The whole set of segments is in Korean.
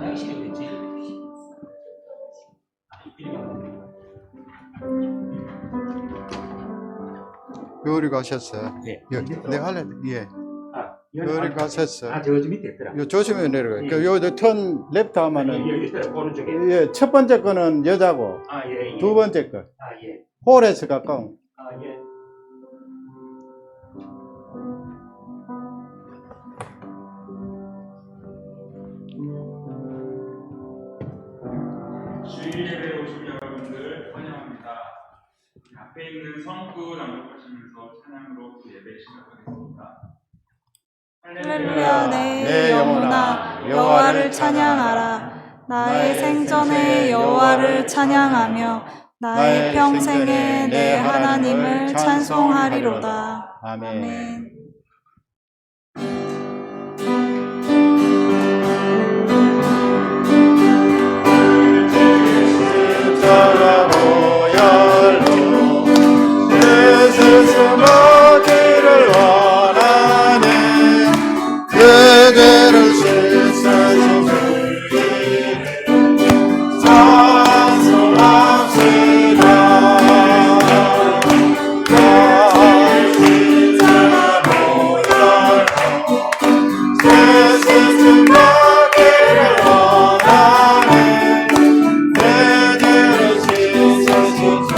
하기 싫겠지. 요리 가셨어요? 네. 내가 할래. 예. 요리 가셨어요? 아, 저 밑에 있더라. 요 조심히 내려가요. 예. 요 턴 랩트 하면은 여기 있더라. 오른쪽에. 예, 첫 번째 거는 여자고 아, 예, 예. 두 번째 거 아, 예. 홀에서 가까운. 아, 예. 주일예배에 오신 여러분들 환영합니다. 앞에 있는 성구 낭독하시면서 찬양으로 또 예배 시작하겠습니다. 할렐루야 내 영혼아 여호와를 찬양하라. 나의 생전에 여호와를 찬양하며 나의 평생에 내 하나님을 찬송하리로다. 아멘. 아멘. 스스로기를 원하네. 그대를 씻어주니 찬송합시다. 스스로기를 원하네. 그대를 씻어주니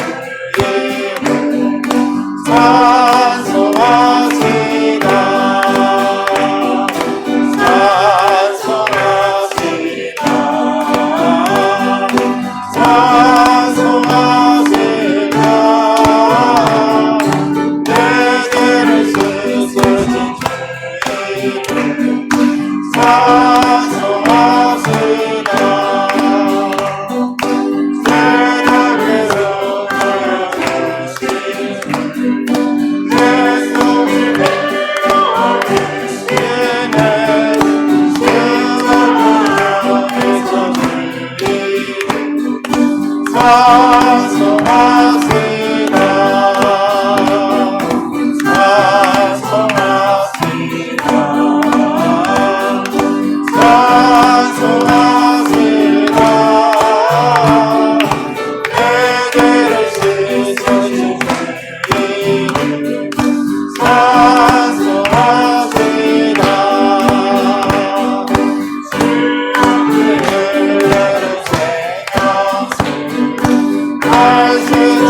찬송합시다. 찬송합시다. 찬송합시다. 내게를 쓰소서 찬송합시다. 찬송합시다.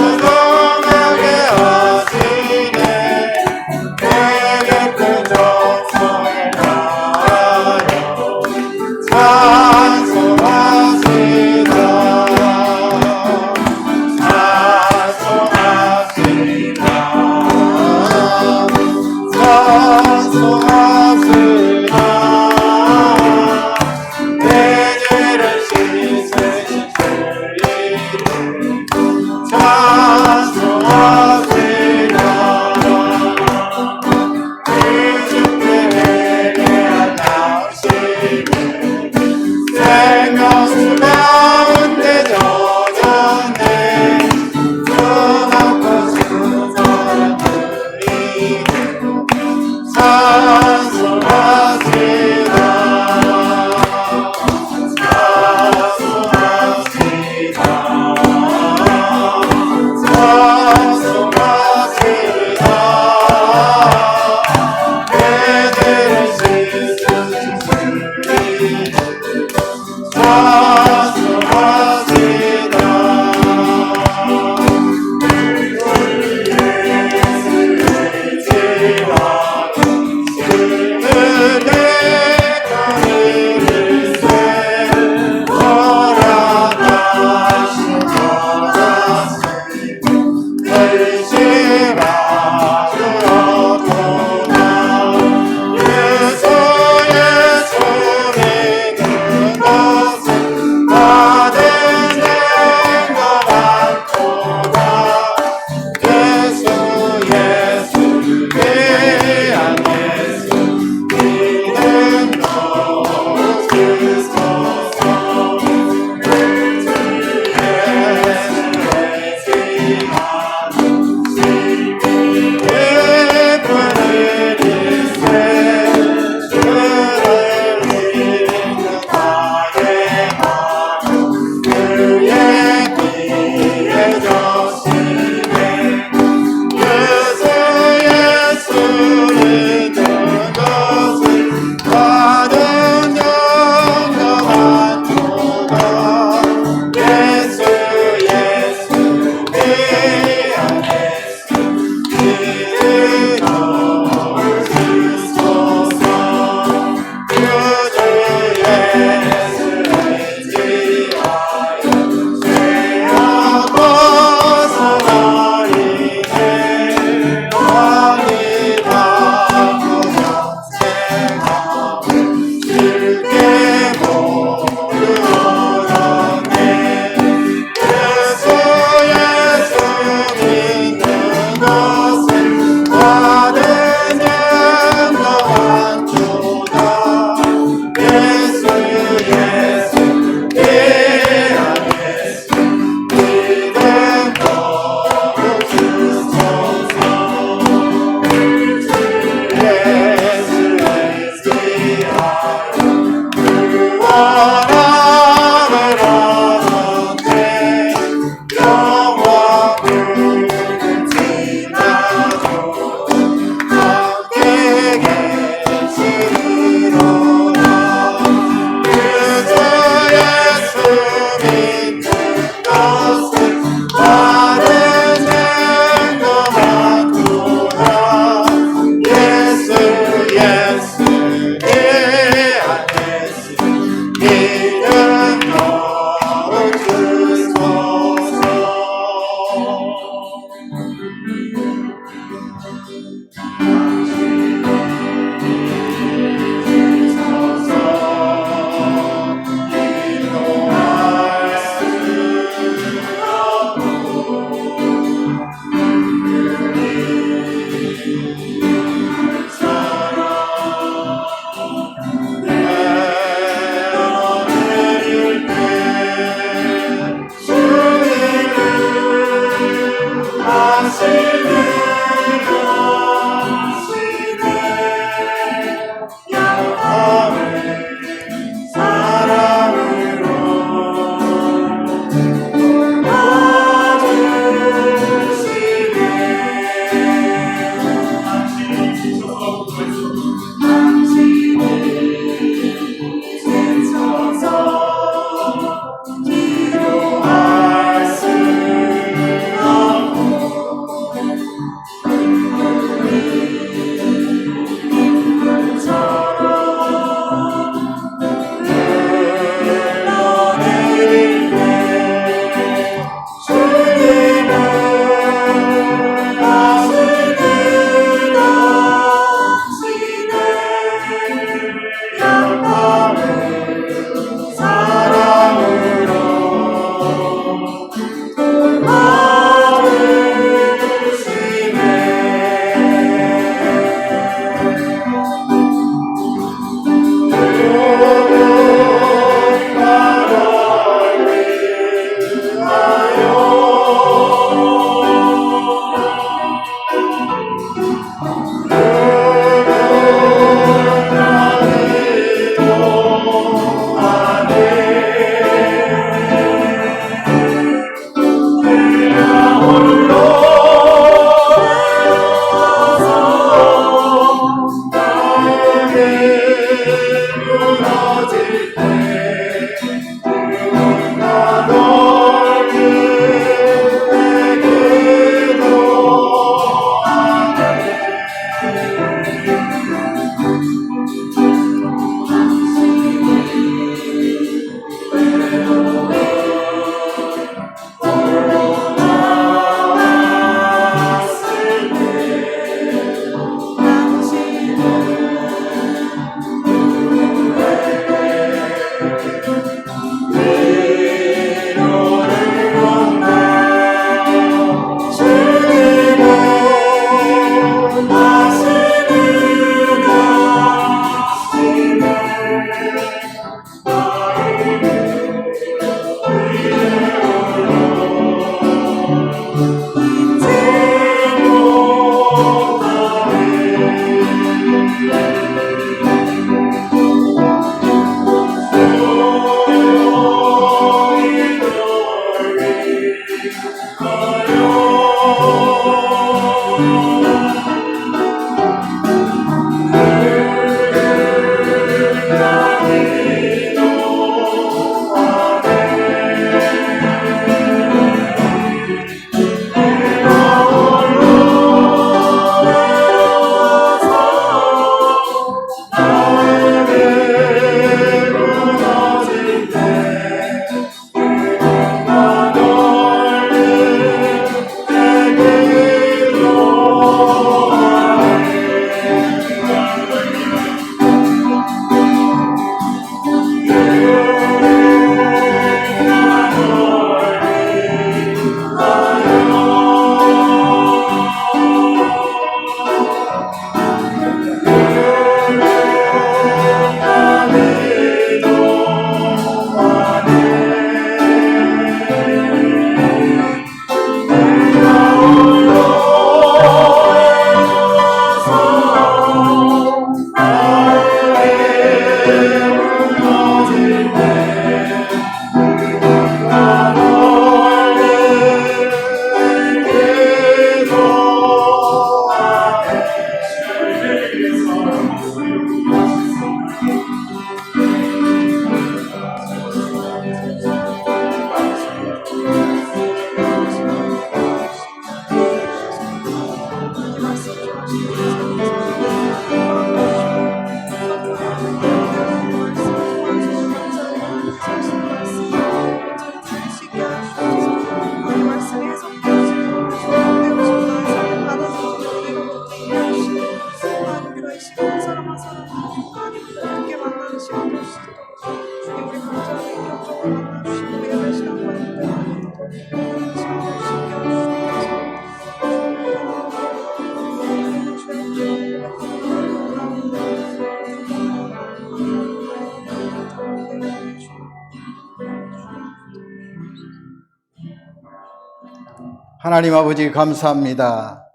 하나님 아버지 감사합니다.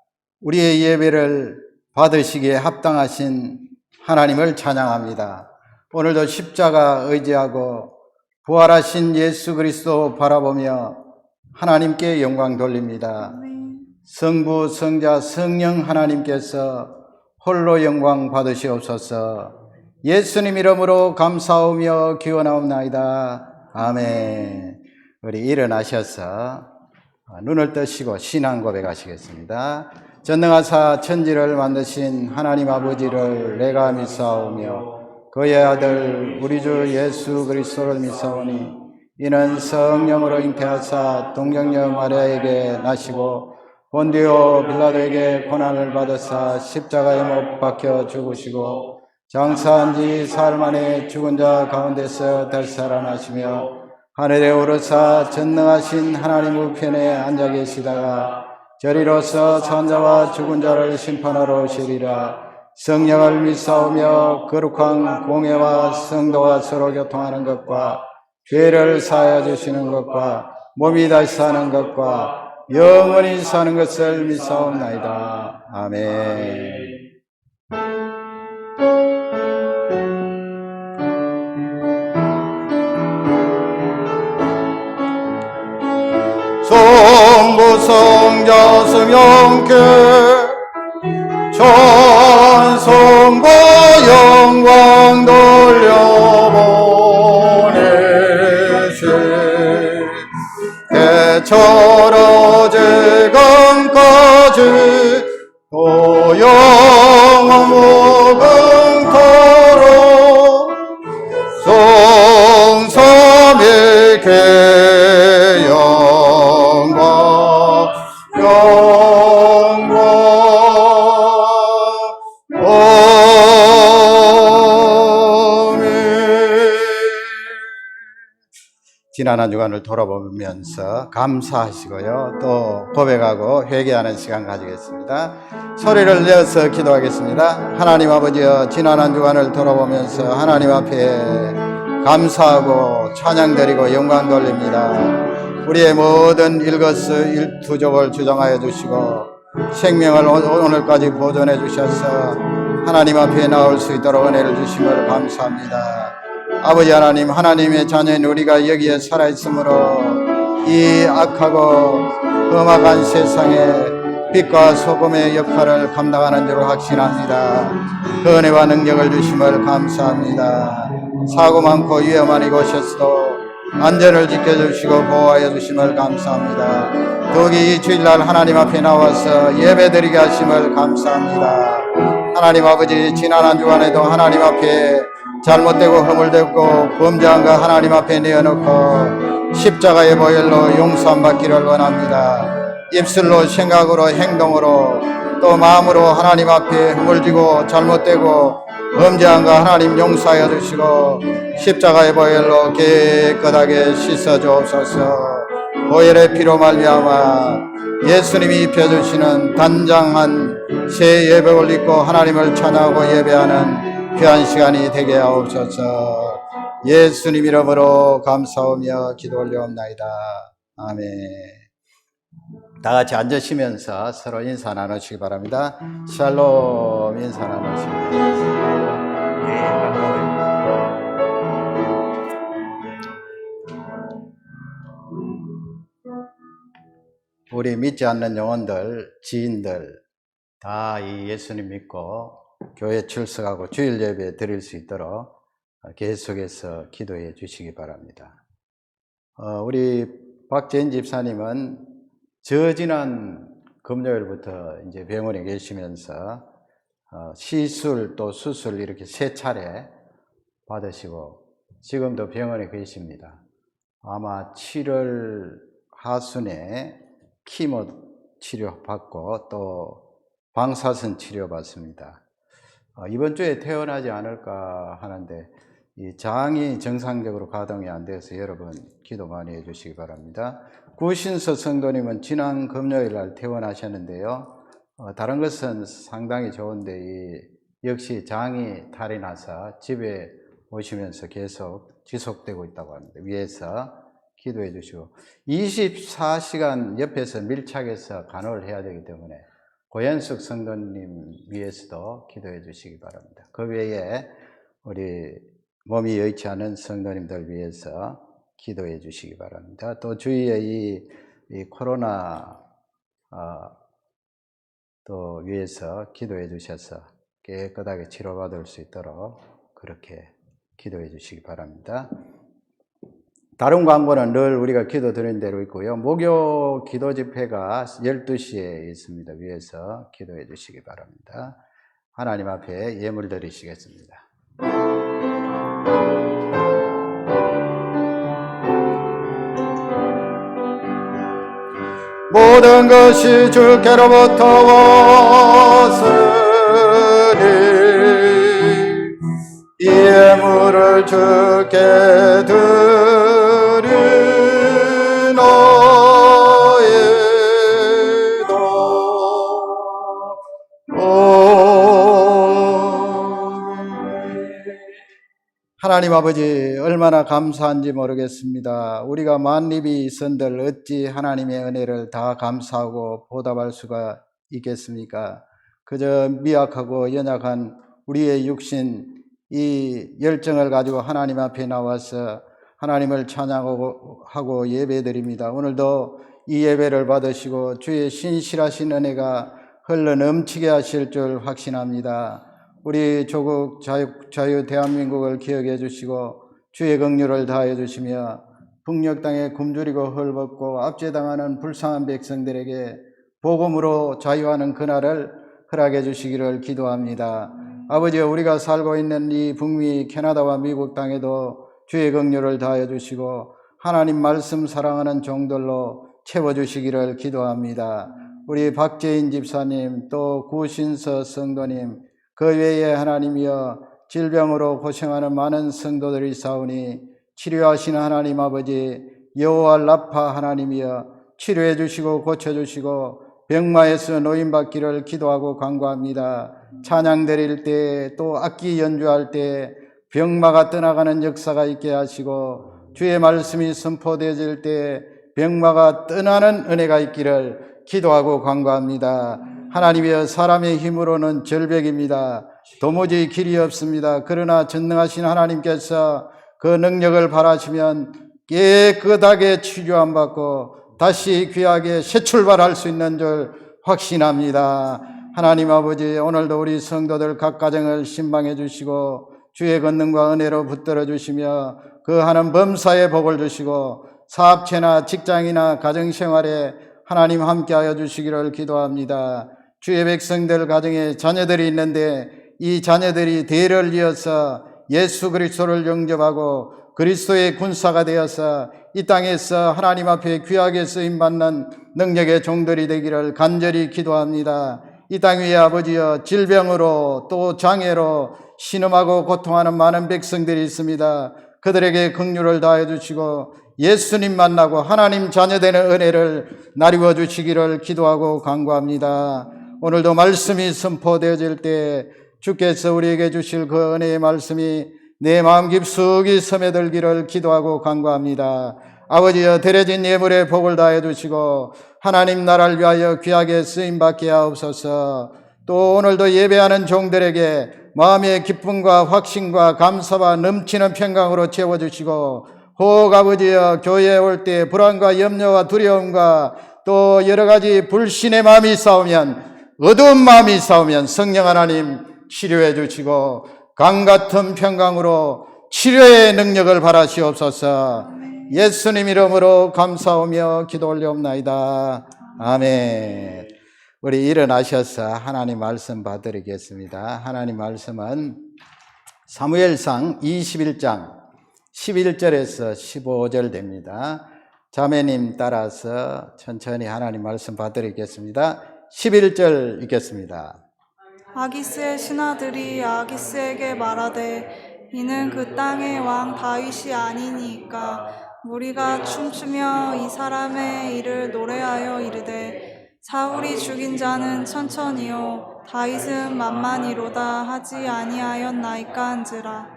우리의 예배를 받으시기에 합당하신 하나님을 찬양합니다. 오늘도 십자가 의지하고 부활하신 예수 그리스도 바라보며 하나님께 영광 돌립니다. 성부, 성자, 성령 하나님께서 홀로 영광 받으시옵소서. 예수님 이름으로 감사하며 기원하옵나이다. 아멘. 우리 일어나셔서 눈을 뜨시고 신앙 고백하시겠습니다. 전능하사 천지를 만드신 하나님 아버지를 내가 믿사오며 그의 아들 우리 주 예수 그리스도를 믿사오니 이는 성령으로 잉태하사 동정녀 마리아에게 나시고 본디오 빌라도에게 고난을 받으사 십자가에 못 박혀 죽으시고 장사한 지 사흘 만에 죽은 자 가운데서 다시 살아나시며 하늘에 오르사 전능하신 하나님 우편에 앉아 계시다가 저리로서 산자와 죽은 자를 심판하러 오시리라. 성령을 믿사오며 거룩한 공예와 성도와 서로 교통하는 것과 죄를 사하여 주시는 것과 몸이 다시 사는 것과 영원히 사는 것을 믿사옵나이다. 아멘. 성부 성자 성령께 찬송과 영광 돌려보내시 대처로 제강까지 또 영원 무궁토록 성삼위께 지난 한 주간을 돌아보면서 감사하시고요. 또 고백하고 회개하는 시간 가지겠습니다. 소리를 내어서 기도하겠습니다. 하나님 아버지여, 지난 한 주간을 돌아보면서 하나님 앞에 감사하고 찬양드리고 영광 돌립니다. 우리의 모든 일거수일투족을 주장하여 주시고 생명을 오늘까지 보존해 주셔서 하나님 앞에 나올 수 있도록 은혜를 주심을 감사합니다. 아버지 하나님, 하나님의 자녀인 우리가 여기에 살아있으므로 이 악하고 험악한 세상에 빛과 소금의 역할을 감당하는 줄 확신합니다. 그 은혜와 능력을 주심을 감사합니다. 사고 많고 위험한 이곳에서도 안전을 지켜주시고 보호하여 주심을 감사합니다. 더욱이 이 주일날 하나님 앞에 나와서 예배드리게 하심을 감사합니다. 하나님 아버지, 지난 한 주간에도 하나님 앞에 잘못되고 허물되고 범죄한 거 하나님 앞에 내어놓고 십자가의 보혈로 용서함 받기를 원합니다. 입술로, 생각으로, 행동으로 또 마음으로 하나님 앞에 허물지고 잘못되고 범죄한 거 하나님 용서하여 주시고 십자가의 보혈로 깨끗하게 씻어 주옵소서. 보혈의 피로 말미암아 예수님이 입혀주시는 단장한 새 예복을 입고 하나님을 찬양하고 예배하는 귀한 시간이 되게 하옵소서. 예수님 이름으로 감사하며 기도 올려옵나이다. 아멘. 다 같이 앉으시면서 서로 인사 나누시기 바랍니다. 샬롬 인사 나누시기 바랍니다. 우리 믿지 않는 영혼들, 지인들 다 이 예수님 믿고 교회 출석하고 주일 예배 드릴 수 있도록 계속해서 기도해 주시기 바랍니다. 우리 박재인 집사님은 지난 금요일부터 이제 병원에 계시면서 시술 또 수술 이렇게 3차례 받으시고 지금도 병원에 계십니다. 아마 7월 하순에 키모 치료 받고 또 방사선 치료 받습니다. 이번 주에 퇴원하지 않을까 하는데 이 장이 정상적으로 가동이 안 돼서 여러분 기도 많이 해주시기 바랍니다. 구신서 성도님은 지난 금요일 날 퇴원하셨는데요. 다른 것은 상당히 좋은데 역시 장이 탈이 나서 집에 오시면서 계속 지속되고 있다고 합니다. 위에서 기도해 주시고 24시간 옆에서 밀착해서 간호를 해야 되기 때문에 고현숙 성도님 위해서도 기도해 주시기 바랍니다. 그 외에 우리 몸이 여의치 않은 성도님들 위해서 기도해 주시기 바랍니다. 또 주위에 이 코로나 또 위해서 기도해 주셔서 깨끗하게 치료받을 수 있도록 그렇게 기도해 주시기 바랍니다. 다른 광고는 늘 우리가 기도 드리는 대로 있고요. 목요 기도 집회가 12시에 있습니다. 위에서 기도해 주시기 바랍니다. 하나님 앞에 예물 드리시겠습니다. 모든 것이 주께로부터 왔으니 이 예물을 주께 하나님 아버지 얼마나 감사한지 모르겠습니다. 우리가 만립이 있은들 어찌 하나님의 은혜를 다 감사하고 보답할 수가 있겠습니까? 그저 미약하고 연약한 우리의 육신 이 열정을 가지고 하나님 앞에 나와서 하나님을 찬양하고 예배드립니다. 오늘도 이 예배를 받으시고 주의 신실하신 은혜가 흘러 넘치게 하실 줄 확신합니다. 우리 조국 자유 대한민국을 기억해 주시고 주의 긍휼을 다해 주시며 북녘 땅에 굶주리고 헐벗고 압제당하는 불쌍한 백성들에게 복음으로 자유하는 그날을 허락해 주시기를 기도합니다. 아버지, 우리가 살고 있는 이 북미 캐나다와 미국 땅에도 주의 긍휼을 다해 주시고 하나님 말씀 사랑하는 종들로 채워주시기를 기도합니다. 우리 박재인 집사님 또 구신서 성도님 그 외에 하나님이여 질병으로 고생하는 많은 성도들이 있사오니 치료하시는 하나님 아버지 여호와 라파 하나님이여 치료해 주시고 고쳐주시고 병마에서 노임받기를 기도하고 간구합니다. 찬양 드릴 때 또 악기 연주할 때 병마가 떠나가는 역사가 있게 하시고 주의 말씀이 선포되어질 때 병마가 떠나는 은혜가 있기를 기도하고 간구합니다. 하나님이여 사람의 힘으로는 절벽입니다. 도무지 길이 없습니다. 그러나 전능하신 하나님께서 그 능력을 바라시면 깨끗하게 치료함 받고 다시 귀하게 새 출발할 수 있는 줄 확신합니다. 하나님 아버지 오늘도 우리 성도들 각 가정을 신방해 주시고 주의 권능과 은혜로 붙들어 주시며 그 하는 범사에 복을 주시고 사업체나 직장이나 가정생활에 하나님 함께하여 주시기를 기도합니다. 주의 백성들 가정에 자녀들이 있는데 이 자녀들이 대를 이어서 예수 그리스도를 영접하고 그리스도의 군사가 되어서 이 땅에서 하나님 앞에 귀하게 쓰임받는 능력의 종들이 되기를 간절히 기도합니다. 이 땅 위에 아버지여 질병으로 또 장애로 신음하고 고통하는 많은 백성들이 있습니다. 그들에게 긍휼을 다해 주시고 예수님 만나고 하나님 자녀되는 은혜를 나누어 주시기를 기도하고 간구합니다. 오늘도 말씀이 선포되어질 때 주께서 우리에게 주실 그 은혜의 말씀이 내 마음 깊숙이 스며들기를 기도하고 간구합니다. 아버지여 드려진 예물에 복을 다해 주시고 하나님 나라를 위하여 귀하게 쓰임받게 하옵소서. 또 오늘도 예배하는 종들에게 마음의 기쁨과 확신과 감사와 넘치는 평강으로 채워주시고 혹 아버지여 교회에 올 때 불안과 염려와 두려움과 또 여러 가지 불신의 마음이 싸우면 어두운 마음이 싸우면 성령 하나님 치료해 주시고 강같은 평강으로 치료의 능력을 바라시옵소서. 예수님 이름으로 감사하며 기도 올려옵나이다. 아멘. 우리 일어나셔서 하나님 말씀 받드리겠습니다. 하나님 말씀은 사무엘상 21장 11절에서 15절 됩니다. 자매님 따라서 천천히 하나님 말씀 받드리겠습니다. 11절 읽겠습니다. 아기스의 신하들이 아기스에게 말하되 이는 그 땅의 왕 다윗이 아니니까 무리가 춤추며 이 사람의 일을 노래하여 이르되 사울이 죽인 자는 천천히요 다윗은 만만히로다 하지 아니하였나이까 한지라.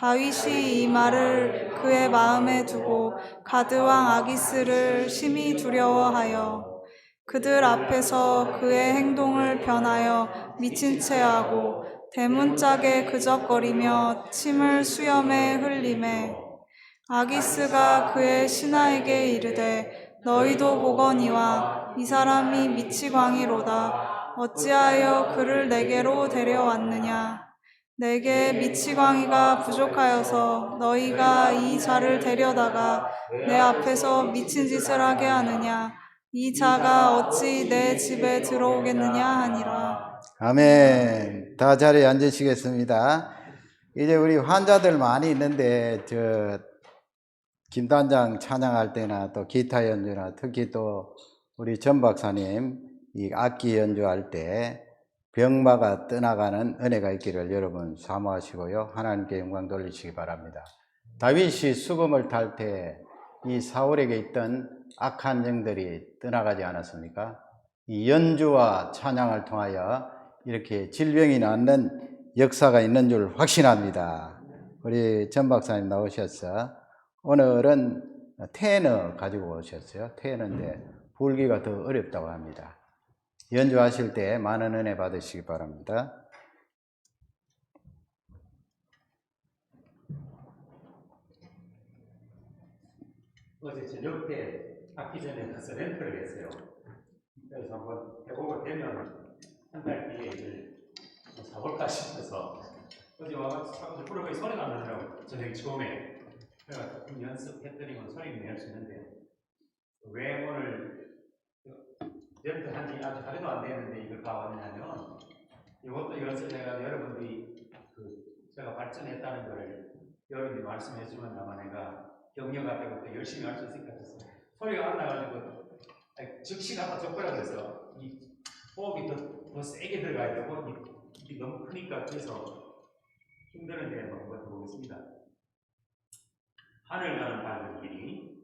다윗이 이 말을 그의 마음에 두고 가드 왕 아기스를 심히 두려워하여 그들 앞에서 그의 행동을 변하여 미친 채 하고 대문짝에 그적거리며 침을 수염에 흘리매 아기스가 그의 신하에게 이르되 너희도 보거니와 이 사람이 미치광이로다. 어찌하여 그를 내게로 데려왔느냐. 내게 미치광이가 부족하여서 너희가 이 자를 데려다가 내 앞에서 미친 짓을 하게 하느냐. 이 자가 어찌 내 집에 들어오겠느냐 하니라. 아멘. 다 자리에 앉으시겠습니다. 이제 우리 환자들 많이 있는데 김단장 찬양할 때나 또 기타 연주나 특히 또 우리 전 박사님 이 악기 연주할 때 병마가 떠나가는 은혜가 있기를 여러분 사모하시고요. 하나님께 영광 돌리시기 바랍니다. 다윗이 수금을 탈 때 이 사울에게 있던 악한 영들이 떠나가지 않았습니까? 이 연주와 찬양을 통하여 이렇게 질병이 낫는 역사가 있는 줄 확신합니다. 우리 전 박사님 나오셔서 오늘은 테너 가지고 오셨어요. 테너인데 불기가 더 어렵다고 합니다. 연주하실 때 많은 은혜 받으시기 바랍니다. 어제 저녁 때 악기 전에 가서 렌트를 했어요. 그래서 한번 해보고 되면 한 달 뒤에 이걸 사볼까 싶어서 어제 와서 부르고 소리가 안 나더라고요. 저녁 처음에. 그래서 조금 연습했더니 소리가 낼 수 있는데 왜 오늘 렌트한 지 아직 하루도 안 됐는데 이걸 다 왔냐면 이것도 연습해가 여러분들이 제가 발전했다는 거를 여러분들이 말씀해 주면 아마 내가 격려가 되고 또 열심히 할 수 있을 것 같았어요. 소리가 안 나가지고 즉시 가서 적거라 그래서 이 호흡이 더 세게 들어가야 되고 이게 너무 크니까 그래서 힘드는데 한번 해보겠습니다. 하늘 가는 밝은 길이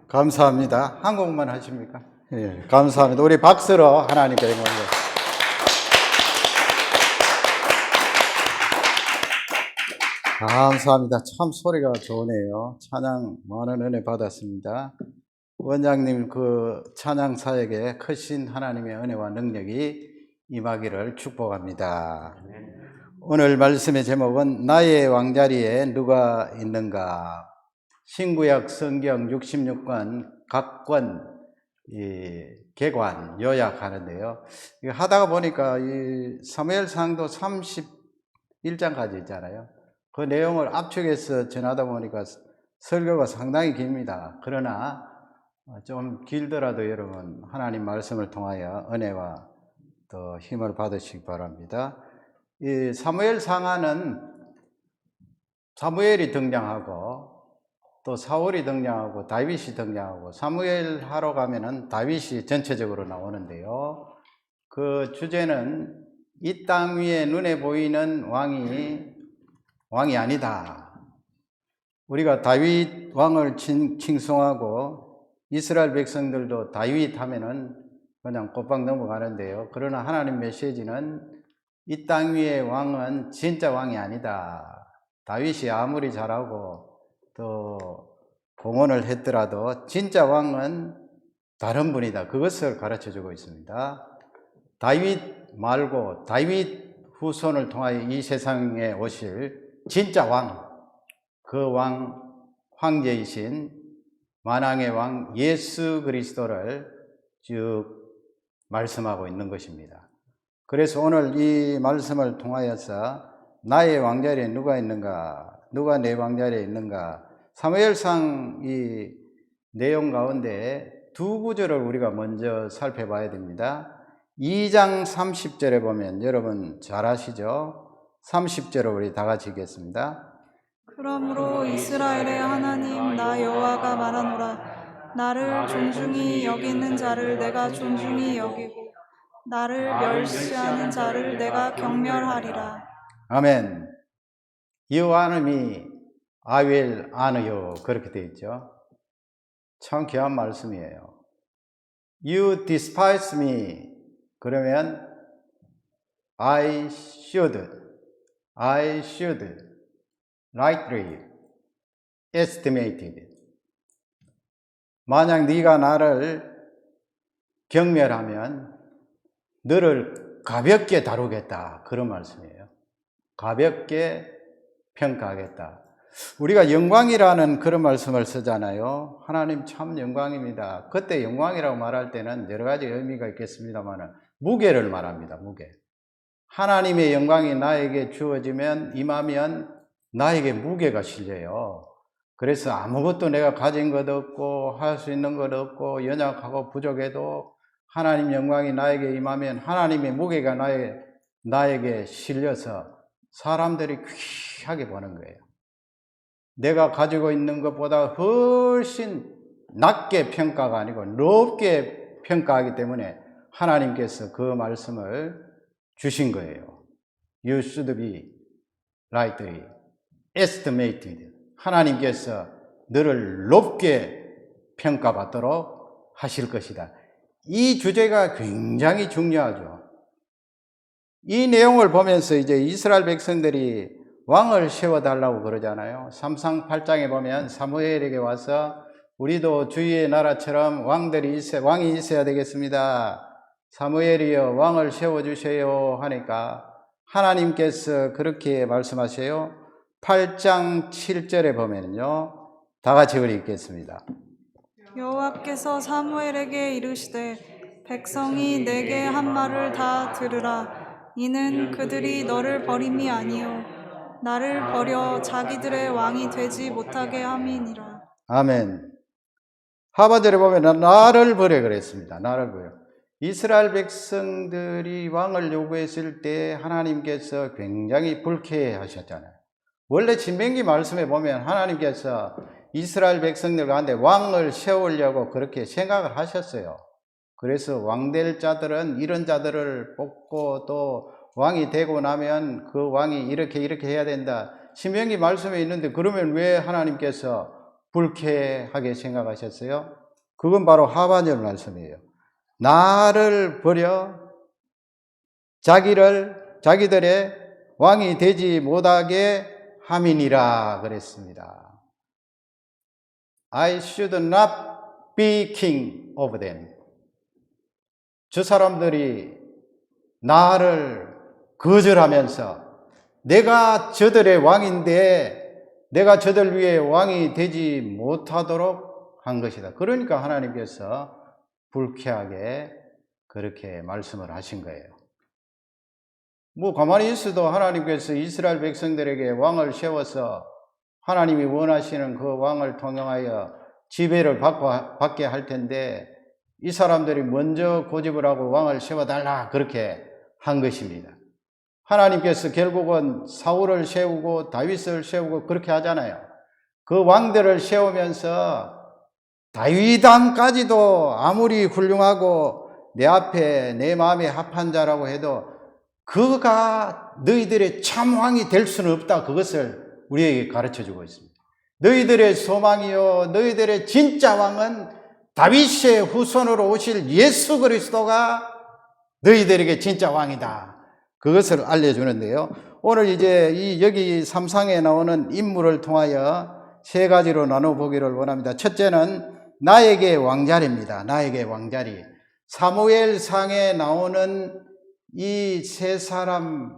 감사합니다. 한국만 하십니까? 예, 감사합니다. 우리 박수로 하나님께 영광을. 감사합니다. 참 소리가 좋네요. 찬양 많은 은혜 받았습니다. 원장님 그 찬양 사역에 크신 하나님의 은혜와 능력이 임하기를 축복합니다. 오늘 말씀의 제목은 나의 왕자리에 누가 있는가? 신구약 성경 66권 각권 개관 요약하는데요. 하다가 보니까 이 사무엘상도 31장까지 있잖아요. 그 내용을 압축해서 전하다 보니까 설교가 상당히 깁니다. 그러나 좀 길더라도 여러분 하나님 말씀을 통하여 은혜와 또 힘을 받으시기 바랍니다. 이 사무엘상하는 사무엘이 등장하고 또 사울이 등장하고 다윗이 등장하고 사무엘 하러 가면은 다윗이 전체적으로 나오는데요. 그 주제는 이 땅 위에 눈에 보이는 왕이 아니다. 우리가 다윗 왕을 칭송하고 이스라엘 백성들도 다윗 하면은 그냥 곧박 넘어가는데요. 그러나 하나님 메시지는 이 땅 위의 왕은 진짜 왕이 아니다. 다윗이 아무리 잘하고 또 공헌을 했더라도 진짜 왕은 다른 분이다. 그것을 가르쳐 주고 있습니다. 다윗 말고 다윗 후손을 통하여 이 세상에 오실 진짜 왕, 그 왕, 황제이신 만왕의 왕 예수 그리스도를 쭉 말씀하고 있는 것입니다. 그래서 오늘 이 말씀을 통하여서 나의 왕자리에 누가 있는가, 누가 내 왕자리에 있는가, 사무엘상 이 내용 가운데 두 구절을 우리가 먼저 살펴봐야 됩니다. 2장 30절에 보면 여러분 잘 아시죠? 30절을 우리 다 같이 읽겠습니다. 그러므로 이스라엘의 하나님 나 여호와가 말하노라. 나를 존중히 여기는 자를 내가 존중히 여기고 나를 멸시하는 자를 내가 경멸하리라. 아멘. 여호와님이 아윌 아너요 그렇게 되어 있죠. 참 귀한 말씀이에요. You despise me 그러면 I should rightly estimated. 만약 네가 나를 경멸하면 너를 가볍게 다루겠다 그런 말씀이에요. 가볍게 평가하겠다. 우리가 영광이라는 그런 말씀을 쓰잖아요. 하나님 참 영광입니다. 그때 영광이라고 말할 때는 여러 가지 의미가 있겠습니다만 무게를 말합니다. 무게. 하나님의 영광이 나에게 주어지면 임하면 나에게 무게가 실려요. 그래서 아무것도 내가 가진 것 없고 할 수 있는 것 없고 연약하고 부족해도 하나님 영광이 나에게 임하면 하나님의 무게가 나에게 실려서 사람들이 귀하게 보는 거예요. 내가 가지고 있는 것보다 훨씬 낮게 평가가 아니고 높게 평가하기 때문에 하나님께서 그 말씀을 주신 거예요. You should be rightly estimated. 하나님께서 너를 높게 평가받도록 하실 것이다. 이 주제가 굉장히 중요하죠. 이 내용을 보면서 이제 이스라엘 백성들이 왕을 세워달라고 그러잖아요. 삼상 8장에 보면 사무엘에게 와서 우리도 주위의 나라처럼 왕이 있어야 되겠습니다. 사무엘이여 왕을 세워주세요 하니까 하나님께서 그렇게 말씀하세요. 8장 7절에 보면요. 다 같이 우리 읽겠습니다. 여호와께서 사무엘에게 이르시되 백성이 내게 한 말을 다 들으라. 이는 그들이 너를 버림이 아니요 나를 버려 자기들의 왕이 되지 못하게 함이니라. 아멘. 하반절에 보면 나를 버려 그랬습니다. 나를 버려. 이스라엘 백성들이 왕을 요구했을 때 하나님께서 굉장히 불쾌하셨잖아요. 원래 신명기 말씀에 보면 하나님께서 이스라엘 백성들 가운데 왕을 세우려고 그렇게 생각을 하셨어요. 그래서 왕될 자들은 이런 자들을 뽑고 또 왕이 되고 나면 그 왕이 이렇게 해야 된다. 신명기 말씀에 있는데 그러면 왜 하나님께서 불쾌하게 생각하셨어요? 그건 바로 하반절 말씀이에요. 나를 버려 자기들의 왕이 되지 못하게 함이니라 그랬습니다. I should not be king of them. 저 사람들이 나를 거절하면서 내가 저들의 왕인데 내가 저들 위에 왕이 되지 못하도록 한 것이다. 그러니까 하나님께서 불쾌하게 그렇게 말씀을 하신 거예요. 뭐 가만히 있어도 하나님께서 이스라엘 백성들에게 왕을 세워서 하나님이 원하시는 그 왕을 통하여 지배를 받게 할 텐데 이 사람들이 먼저 고집을 하고 왕을 세워달라 그렇게 한 것입니다. 하나님께서 결국은 사울을 세우고 다윗을 세우고 그렇게 하잖아요. 그 왕들을 세우면서 다윗왕까지도 아무리 훌륭하고 내 앞에 내 마음에 합한 자라고 해도 그가 너희들의 참 왕이 될 수는 없다. 그것을 우리에게 가르쳐주고 있습니다. 너희들의 소망이요 너희들의 진짜 왕은 다윗의 후손으로 오실 예수 그리스도가 너희들에게 진짜 왕이다. 그것을 알려주는데요. 오늘 이제 여기 3상에 나오는 인물을 통하여 세 가지로 나눠보기를 원합니다. 첫째는 나에게 왕자리입니다. 나에게 왕자리. 사무엘상에 나오는 이 세 사람을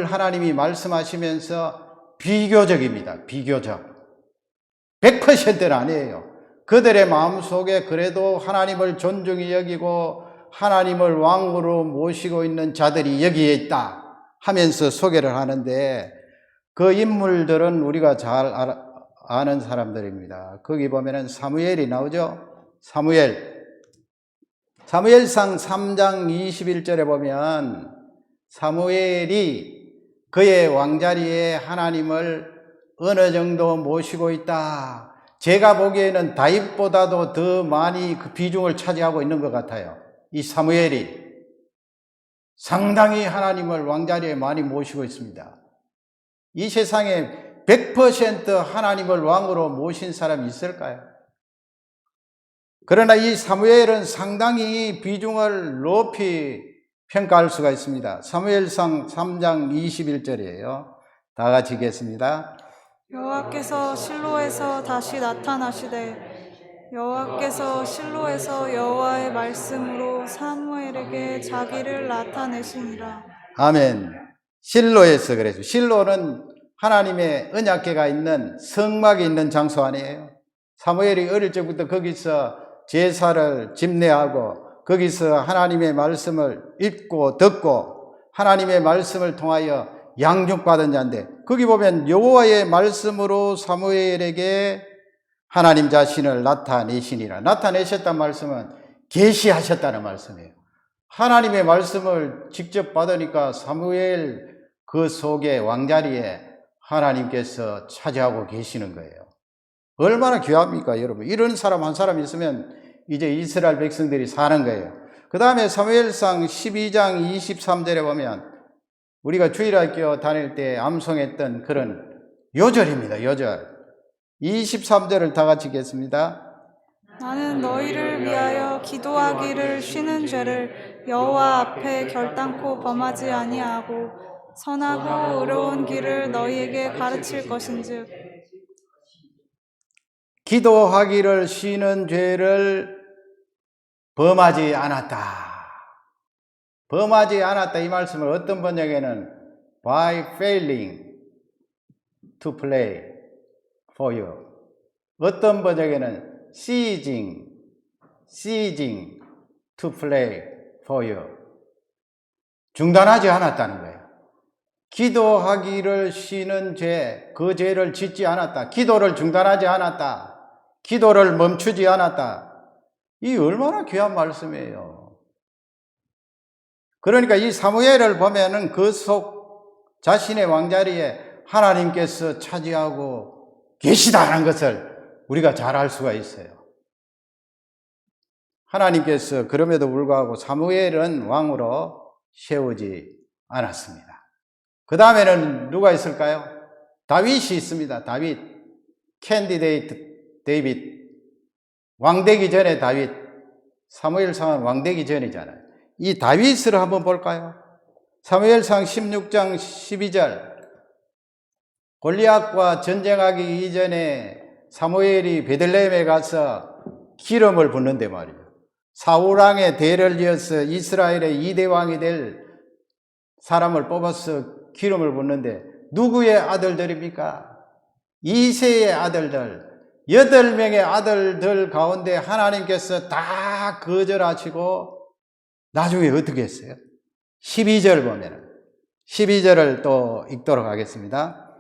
하나님이 말씀하시면서 비교적입니다. 비교적. 100%는 아니에요. 그들의 마음속에 그래도 하나님을 존중히 여기고 하나님을 왕으로 모시고 있는 자들이 여기에 있다 하면서 소개를 하는데 그 인물들은 우리가 잘 아는 사람들입니다. 거기 보면은 사무엘이 나오죠. 사무엘상 3장 21절에 보면 사무엘이 그의 왕자리에 하나님을 어느 정도 모시고 있다. 제가 보기에는 다윗보다도 더 많이 그 비중을 차지하고 있는 것 같아요. 이 사무엘이 상당히 하나님을 왕자리에 많이 모시고 있습니다. 이 세상에 100% 하나님을 왕으로 모신 사람이 있을까요? 그러나 이 사무엘은 상당히 비중을 높이 평가할 수가 있습니다. 사무엘상 3장 21절이에요. 다 같이 읽겠습니다. 여호와께서 실로에서 다시 나타나시되 여호와께서 실로에서 여호와의 말씀으로 사무엘에게 자기를 나타내시니라. 아멘. 실로에서 그랬죠. 실로는 하나님의 언약궤가 있는 성막이 있는 장소 아니에요. 사무엘이 어릴 적부터 거기서 제사를 집례하고 거기서 하나님의 말씀을 읽고 듣고 하나님의 말씀을 통하여 양육받은 자인데 거기 보면 여호와의 말씀으로 사무엘에게 하나님 자신을 나타내시니라. 나타내셨다는 말씀은 계시하셨다는 말씀이에요. 하나님의 말씀을 직접 받으니까 사무엘 그 속에 왕자리에 하나님께서 차지하고 계시는 거예요. 얼마나 귀합니까 여러분. 이런 사람 한 사람 있으면 이제 이스라엘 백성들이 사는 거예요. 그 다음에 사무엘상 12장 23절에 보면 우리가 주일학교 다닐 때 암송했던 그런 요절입니다. 요절 23절을 다 같이 읽겠습니다. 나는 너희를 위하여 기도하기를 쉬는 죄를 여호와 앞에 결단코 범하지 아니하고 선하고 의로운 길을 너희에게 가르칠 것인즉 기도하기를 쉬는 죄를 범하지 않았다. 범하지 않았다 이 말씀을 어떤 번역에는 by failing to pray for you, 어떤 번역에는 ceasing to pray for you, 중단하지 않았다는 거예요. 기도하기를 쉬는 죄, 그 죄를 짓지 않았다. 기도를 중단하지 않았다. 기도를 멈추지 않았다. 이 얼마나 귀한 말씀이에요. 그러니까 이 사무엘을 보면은 그 속 자신의 왕자리에 하나님께서 차지하고 계시다는 것을 우리가 잘 알 수가 있어요. 하나님께서 그럼에도 불구하고 사무엘은 왕으로 세우지 않았습니다. 그 다음에는 누가 있을까요? 다윗이 있습니다. 다윗, 캔디데이트 데이빗. 왕되기 전에 다윗, 사무엘상은 왕되기 전이잖아요. 이 다윗을 한번 볼까요? 사무엘상 16장 12절. 골리앗과 전쟁하기 이전에 사무엘이 베들레헴에 가서 기름을 붓는데 말이에요. 사울왕의 대를 이어서 이스라엘의 2대 왕이 될 사람을 뽑아서 기름을 붓는데 누구의 아들들입니까? 이새의 아들들, 8명의 아들들 가운데 하나님께서 다 거절하시고 나중에 어떻게 했어요? 12절 보면 12절을 또 읽도록 하겠습니다.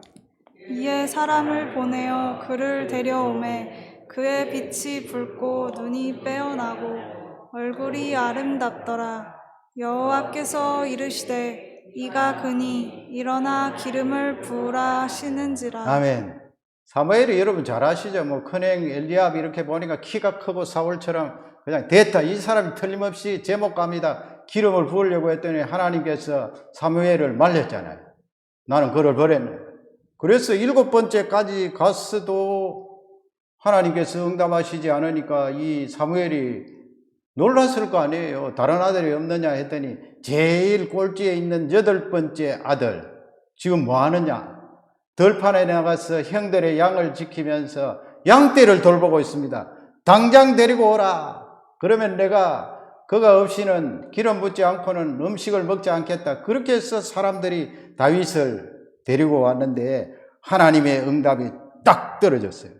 이에 사람을 보내어 그를 데려오매 그의 빛이 붉고 눈이 빼어나고 얼굴이 아름답더라. 여호와께서 이르시되 이가 그니 일어나 기름을 부으라 하시는지라. 아멘. 사무엘이 여러분 잘 아시죠? 뭐 큰행 엘리압 이렇게 보니까 키가 크고 사울처럼 그냥 됐다. 이 사람이 틀림없이 제목갑니다. 기름을 부으려고 했더니 하나님께서 사무엘을 말렸잖아요. 나는 그를 버렸네. 그래서 7번째까지 갔어도 하나님께서 응답하시지 않으니까 이 사무엘이 놀랐을 거 아니에요. 다른 아들이 없느냐 했더니 제일 꼴찌에 있는 8번째 아들 지금 뭐 하느냐? 들판에 나가서 형들의 양을 지키면서 양떼를 돌보고 있습니다. 당장 데리고 오라. 그러면 내가 그가 없이는 기름 붓지 않고는 음식을 먹지 않겠다. 그렇게 해서 사람들이 다윗을 데리고 왔는데 하나님의 응답이 딱 떨어졌어요.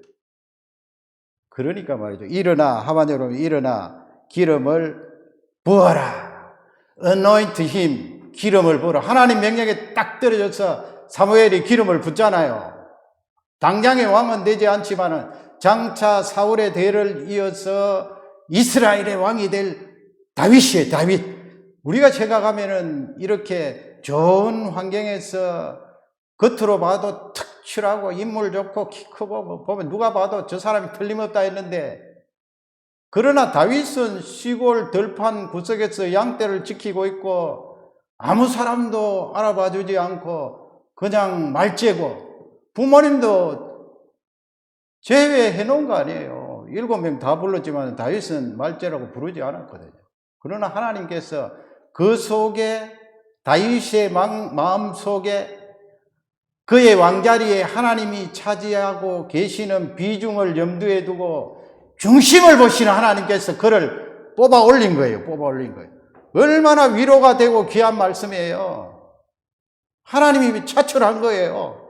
그러니까 말이죠. 일어나, 하만 여러분 일어나 기름을 부어라. anoint him. 기름을 부어라. 하나님 명령에 딱 떨어져서 사무엘이 기름을 붓잖아요. 당장의 왕은 되지 않지만은 장차 사울의 대를 이어서 이스라엘의 왕이 될 다윗이에요. 다윗. 우리가 생각하면은 이렇게 좋은 환경에서 겉으로 봐도 특출하고 인물 좋고 키 크고 뭐 보면 누가 봐도 저 사람이 틀림없다 했는데, 그러나 다윗은 시골 들판 구석에서 양떼를 지키고 있고 아무 사람도 알아봐 주지 않고 그냥 말째고 부모님도 제외해 놓은 거 아니에요. 7명 다 불렀지만 다윗은 말째라고 부르지 않았거든요. 그러나 하나님께서 그 속에 다윗의 마음 속에 그의 왕자리에 하나님이 차지하고 계시는 비중을 염두에 두고 중심을 보시는 하나님께서 그를 뽑아 올린 거예요. 뽑아 올린 거예요. 얼마나 위로가 되고 귀한 말씀이에요. 하나님이 차출한 거예요.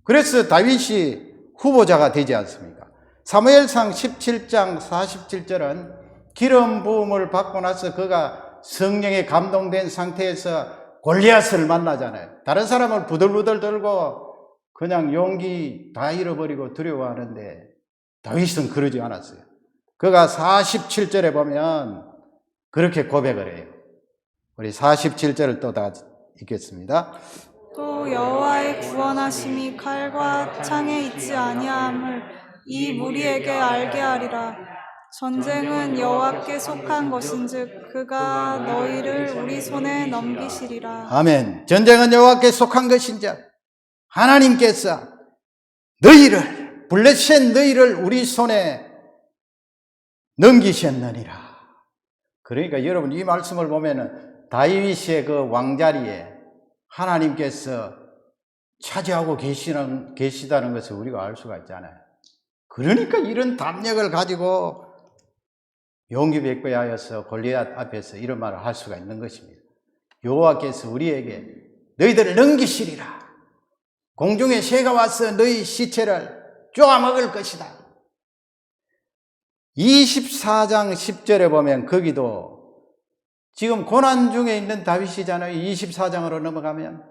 그래서 다윗이 후보자가 되지 않습니까? 사무엘상 17장 47절은 기름 부음을 받고 나서 그가 성령에 감동된 상태에서 골리앗을 만나잖아요. 다른 사람을 부들부들 들고 그냥 용기 다 잃어버리고 두려워하는데 다윗은 그러지 않았어요. 그가 47절에 보면 그렇게 고백을 해요. 우리 47절을 또 다 읽겠습니다. 또 여호와의 구원하심이 칼과 창에 있지 아니함을 이 무리에게 알게 하리라. 전쟁은 여호와께 속한 것인즉 그가 너희를 우리 손에 넘기시리라. 아멘. 전쟁은 여호와께 속한 것인즉 하나님께서 너희를 블레셋 너희를 우리 손에 넘기셨느니라. 그러니까 여러분 이 말씀을 보면은 다윗의 그 왕자리에 하나님께서 차지하고 계시다는 것을 우리가 알 수가 있잖아요. 그러니까 이런 담력을 가지고 용기 백배하여서 골리앗 앞에서 이런 말을 할 수가 있는 것입니다. 여호와께서 우리에게 너희들을 넘기시리라. 공중에 새가 와서 너희 시체를 쪼아먹을 것이다. 24장 10절에 보면 거기도 지금 고난 중에 있는 다윗이잖아요. 24장으로 넘어가면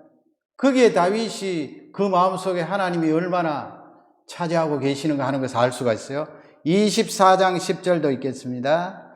거기에 다윗이 그 마음속에 하나님이 얼마나 차지하고 계시는가 하는 것을 알 수가 있어요. 24장 10절도 읽겠습니다.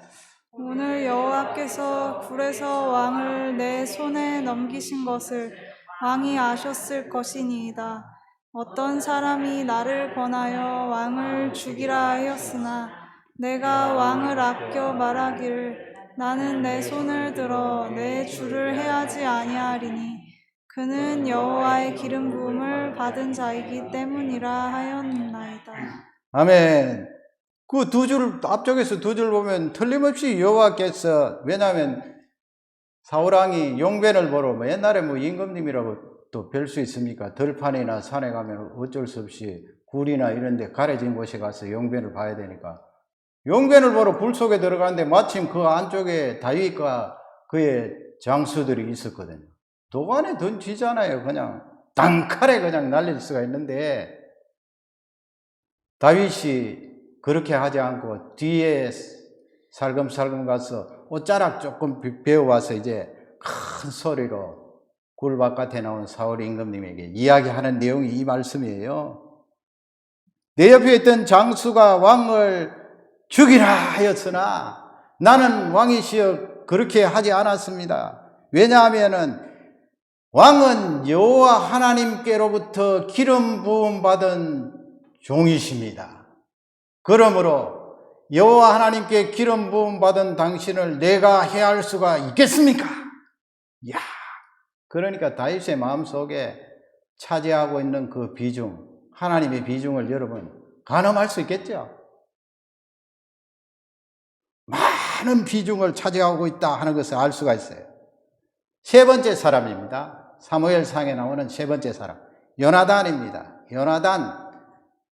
오늘 여호와께서 굴에서 왕을 내 손에 넘기신 것을 왕이 아셨을 것이니이다. 어떤 사람이 나를 권하여 왕을 죽이라 하였으나 내가 왕을 아껴 말하기를 나는 내 손을 들어 내 주를 해하지 아니하리니 그는 여호와의 기름 부음을 받은 자이기 때문이라 하였나이다. 아멘. 그 두 줄, 앞쪽에서 두 줄 보면 틀림없이 여호와께서, 왜냐하면 사울왕이 용변을 보러, 뭐 옛날에 뭐 임금님이라고 또 뵐 수 있습니까? 들판이나 산에 가면 어쩔 수 없이 굴이나 이런 데 가려진 곳에 가서 용변을 봐야 되니까 용변을 보러 굴 속에 들어가는데 마침 그 안쪽에 다윗과 그의 장수들이 있었거든요. 도관에 던지잖아요. 그냥 단칼에 그냥 날릴 수가 있는데 다윗이 그렇게 하지 않고 뒤에 살금살금 가서 옷자락 조금 베어와서 이제 큰 소리로 굴 바깥에 나온 사울 임금님에게 이야기하는 내용이 이 말씀이에요. 내 옆에 있던 장수가 왕을 죽이라 하였으나 나는 왕이시여 그렇게 하지 않았습니다. 왜냐하면은 왕은 여호와 하나님께로부터 기름 부음 받은 종이십니다. 그러므로 여호와 하나님께 기름 부음 받은 당신을 내가 해할 수가 있겠습니까? 이야, 그러니까 다윗의 마음속에 차지하고 있는 그 비중, 하나님의 비중을 여러분 가늠할 수 있겠죠? 많은 비중을 차지하고 있다 하는 것을 알 수가 있어요. 세 번째 사람입니다. 사무엘상에 나오는 세 번째 사람, 요나단입니다.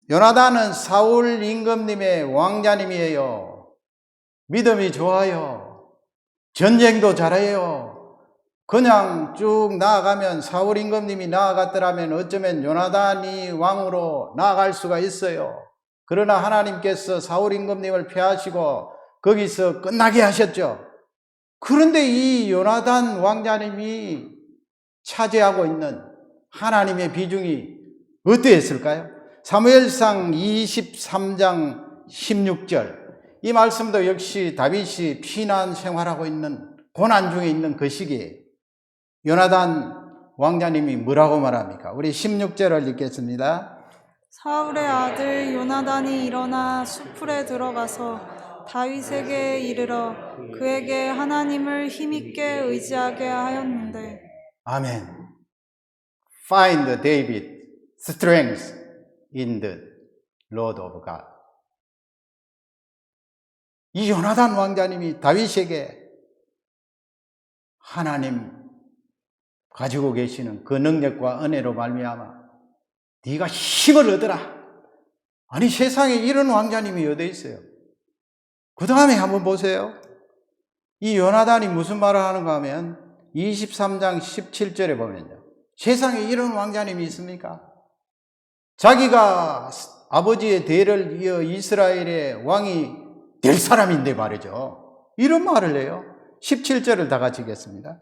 요나단은 사울 임금님의 왕자님이에요. 믿음이 좋아요. 전쟁도 잘해요. 그냥 쭉 나아가면 사울 임금님이 나아갔더라면 어쩌면 요나단이 왕으로 나아갈 수가 있어요. 그러나 하나님께서 사울 임금님을 폐하시고 거기서 끝나게 하셨죠. 그런데 이 요나단 왕자님이 차지하고 있는 하나님의 비중이 어떠했을까요? 사무엘상 23장 16절, 이 말씀도 역시 다윗이 피난 생활하고 있는 고난 중에 있는 그 시기에 요나단 왕자님이 뭐라고 말합니까? 우리 16절을 읽겠습니다. 사울의 아들 요나단이 일어나 수풀에 들어가서 다윗에게 이르러 그에게 하나님을 힘있게 의지하게 하였는데. 아멘. Find David strength in the Lord of God. 이 요나단 왕자님이 다윗에게 하나님 가지고 계시는 그 능력과 은혜로 말미암아 네가 힘을 얻어라. 아니, 세상에 이런 왕자님이 어디 있어요? 그 다음에 한번 보세요. 이 요나단이 무슨 말을 하는가 하면 23장 17절에 보면요, 세상에 이런 왕자님이 있습니까? 자기가 아버지의 대를 이어 이스라엘의 왕이 될 사람인데 말이죠. 이런 말을 해요. 17절을 다 같이 읽겠습니다.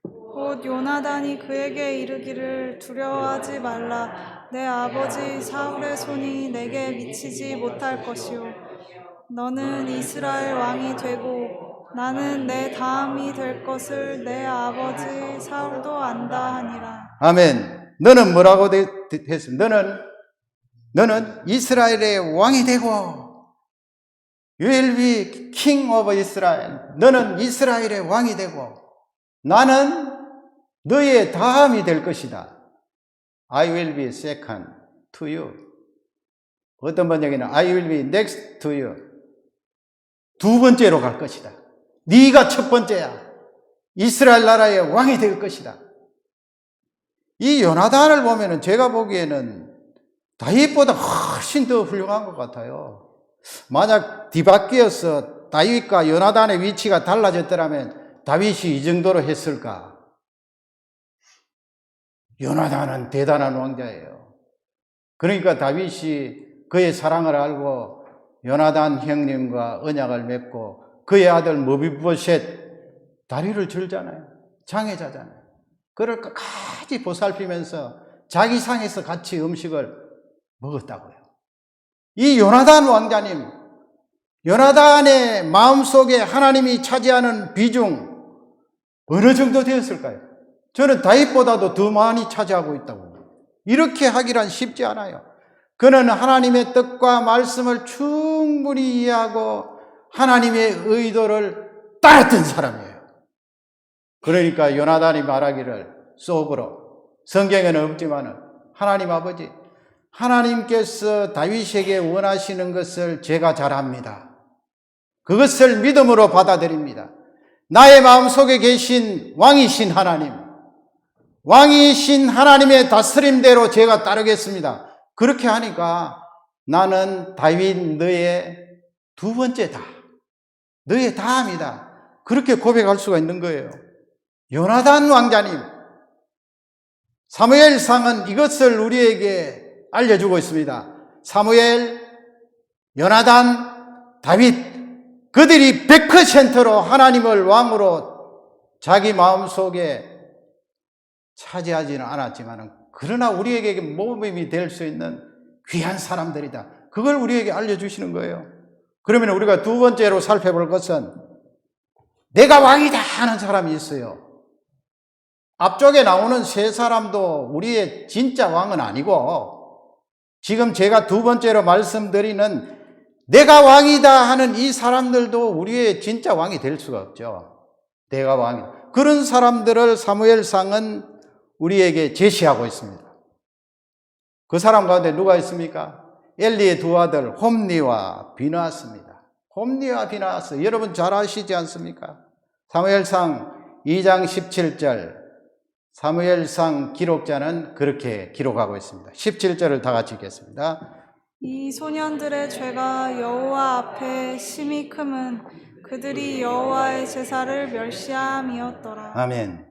곧 요나단이 그에게 이르기를 두려워하지 말라. 내 아버지 사울의 손이 내게 미치지 못할 것이요 너는 이스라엘 왕이 되고 나는 내 다음이 될 것을 내 아버지 사울도 안다 하니라. 아멘. 너는 뭐라고 했어? 너는 이스라엘의 왕이 되고 You will be king of Israel. 너는 이스라엘의 왕이 되고 나는 너의 다음이 될 것이다. I will be second to you. 어떤 번역에는 I will be next to you. 두 번째로 갈 것이다. 네가 첫 번째야. 이스라엘 나라의 왕이 될 것이다. 이 요나단을 보면은 제가 보기에는 다윗보다 훨씬 더 훌륭한 것 같아요. 만약 뒤바뀌어서 다윗과 요나단의 위치가 달라졌더라면 다윗이 이 정도로 했을까? 요나단은 대단한 왕자예요. 그러니까 다윗이 그의 사랑을 알고 요나단 형님과 언약을 맺고 그의 아들 머비보셋 다리를 절잖아요. 장애자잖아요. 그를 끝까지 보살피면서 자기 상에서 같이 음식을 먹었다고요. 이 요나단 왕자님, 요나단의 마음속에 하나님이 차지하는 비중 어느 정도 되었을까요? 저는 다윗보다도 더 많이 차지하고 있다고. 이렇게 하기란 쉽지 않아요. 그는 하나님의 뜻과 말씀을 충분히 이해하고 하나님의 의도를 따랐던 사람이에요. 그러니까 요나단이 말하기를 속으로, 성경에는 없지만 하나님 아버지, 하나님께서 다윗에게 원하시는 것을 제가 잘 압니다. 그것을 믿음으로 받아들입니다. 나의 마음속에 계신 왕이신 하나님, 왕이신 하나님의 다스림대로 제가 따르겠습니다. 그렇게 하니까 나는 다윗 너의 두 번째다. 너의 다음이다. 그렇게 고백할 수가 있는 거예요. 요나단 왕자님, 사무엘상은 이것을 우리에게 알려주고 있습니다. 사무엘, 요나단, 다윗, 그들이 100%로 하나님을 왕으로 자기 마음속에 차지하지는 않았지만 그러나 우리에게 모범이 될 수 있는 귀한 사람들이다. 그걸 우리에게 알려주시는 거예요. 그러면 우리가 두 번째로 살펴볼 것은 내가 왕이다 하는 사람이 있어요. 앞쪽에 나오는 세 사람도 우리의 진짜 왕은 아니고 지금 제가 두 번째로 말씀드리는 내가 왕이다 하는 이 사람들도 우리의 진짜 왕이 될 수가 없죠. 내가 왕이다. 그런 사람들을 사무엘상은 우리에게 제시하고 있습니다. 그 사람 가운데 누가 있습니까? 엘리의 두 아들 홈니와 비나스입니다. 홈니와 비나스 여러분 잘 아시지 않습니까? 사무엘상 2장 17절 사무엘상 기록자는 그렇게 기록하고 있습니다. 17절을 다 같이 읽겠습니다. 이 소년들의 죄가 여호와 앞에 심히 크면 그들이 여호와의 제사를 멸시함이었더라. 아멘.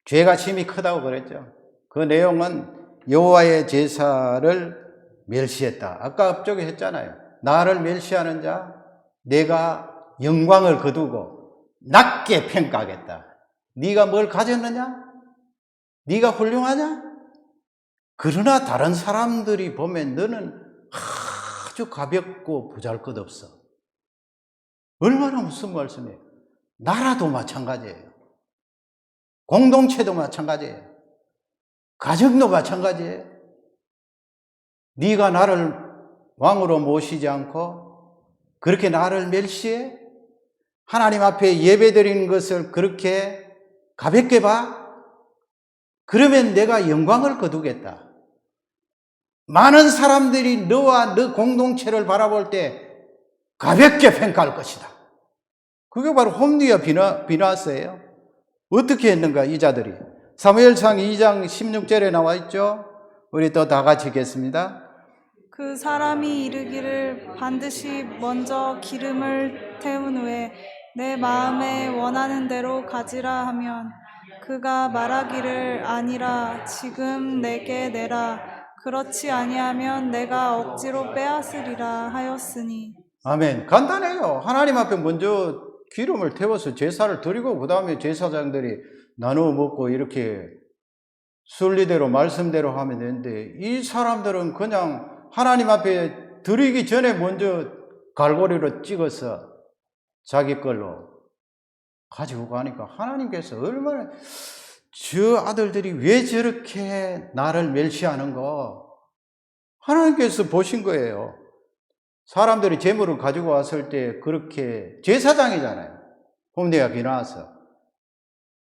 죄가 심히 크다고 그랬죠. 그 내용은 여호와의 제사를 멸시했다. 아까 앞쪽에 했잖아요. 나를 멸시하는 자 내가 영광을 거두고 낮게 평가하겠다. 네가 뭘 가졌느냐? 네가 훌륭하냐? 그러나 다른 사람들이 보면 너는 아주 가볍고 보잘것없어. 얼마나 무슨 말씀이에요? 나라도 마찬가지예요. 공동체도 마찬가지예요. 가정도 마찬가지예요. 네가 나를 왕으로 모시지 않고 그렇게 나를 멸시해? 하나님 앞에 예배드리는 것을 그렇게 가볍게 봐? 그러면 내가 영광을 거두겠다. 많은 사람들이 너와 너 공동체를 바라볼 때 가볍게 평가할 것이다. 그게 바로 홈리와 비나스예요. 어떻게 했는가 이 자들이. 사무엘상 2장 16절에 나와 있죠. 우리 또 다 같이 읽겠습니다. 그 사람이 이르기를 반드시 먼저 기름을 태운 후에 내 마음에 원하는 대로 가지라 하면 그가 말하기를 아니라 지금 내게 내라 그렇지 아니하면 내가 억지로 빼앗으리라 하였으니. 아멘. 간단해요. 하나님 앞에 먼저 기름을 태워서 제사를 드리고 그 다음에 제사장들이 나누어 먹고 이렇게 순리대로 말씀대로 하면 되는데 이 사람들은 그냥 하나님 앞에 드리기 전에 먼저 갈고리로 찍어서 자기 걸로 가지고 가니까 하나님께서 얼마나 저 아들들이 왜 저렇게 나를 멸시하는가 하나님께서 보신 거예요. 사람들이 재물을 가지고 왔을 때 그렇게 제사장이잖아요. 홈리와 비나스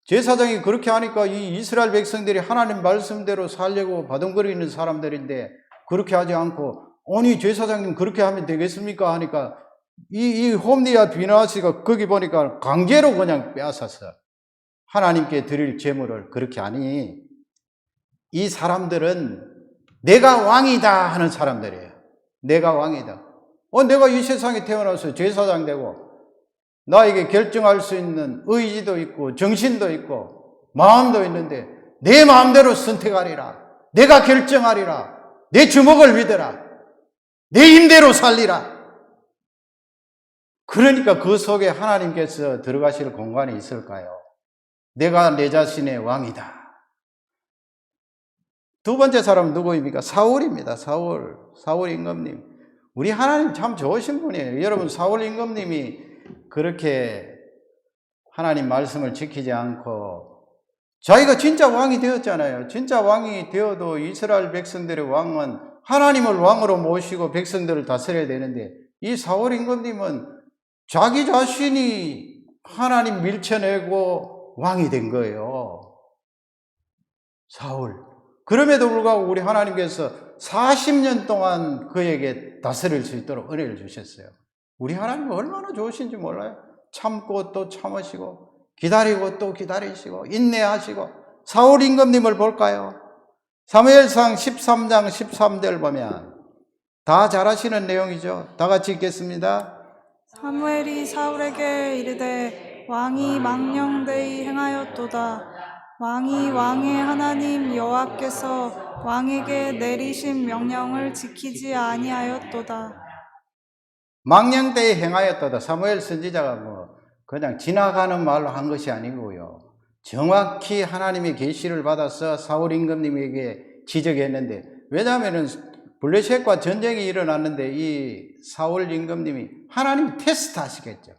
제사장이 그렇게 하니까 이 이스라엘 백성들이 하나님 말씀대로 살려고 바둥거리는 사람들인데 그렇게 하지 않고 아니 제사장님 그렇게 하면 되겠습니까 하니까 이 홈리와 비나스가 거기 보니까 강제로 그냥 빼앗았어. 하나님께 드릴 제물을 그렇게 하니 이 사람들은 내가 왕이다 하는 사람들이에요. 내가 왕이다. 내가 이 세상에 태어나서 제사장 되고 나에게 결정할 수 있는 의지도 있고 정신도 있고 마음도 있는데 내 마음대로 선택하리라. 내가 결정하리라. 내 주먹을 믿어라. 내 힘대로 살리라. 그러니까 그 속에 하나님께서 들어가실 공간이 있을까요? 내가 내 자신의 왕이다. 두 번째 사람은 누구입니까? 사울입니다. 사울 임금님. 우리 하나님 참 좋으신 분이에요. 여러분 사울 임금님이 그렇게 하나님 말씀을 지키지 않고 자기가 진짜 왕이 되었잖아요. 진짜 왕이 되어도 이스라엘 백성들의 왕은 하나님을 왕으로 모시고 백성들을 다스려야 되는데 이 사울 임금님은 자기 자신이 하나님 밀쳐내고 왕이 된 거예요. 사울. 그럼에도 불구하고 우리 하나님께서 40년 동안 그에게 다스릴 수 있도록 은혜를 주셨어요. 우리 하나님은 얼마나 좋으신지 몰라요. 참고 또 참으시고 기다리고 또 기다리시고 인내하시고. 사울 임금님을 볼까요? 사무엘상 13장 13절 보면 다 잘하시는 내용이죠. 다 같이 읽겠습니다. 사무엘이 사울에게 이르되 왕이 망령되이 행하였도다. 왕이 왕의 하나님 여호와께서 왕에게 내리신 명령을 지키지 아니하였도다. 망령되이 행하였도다. 사무엘 선지자가 그냥 지나가는 말로 한 것이 아니고요. 정확히 하나님의 계시를 받아서 사울 임금님에게 지적했는데, 왜냐하면 블레셋과 전쟁이 일어났는데 이 사울 임금님이 하나님 테스트 하시겠죠.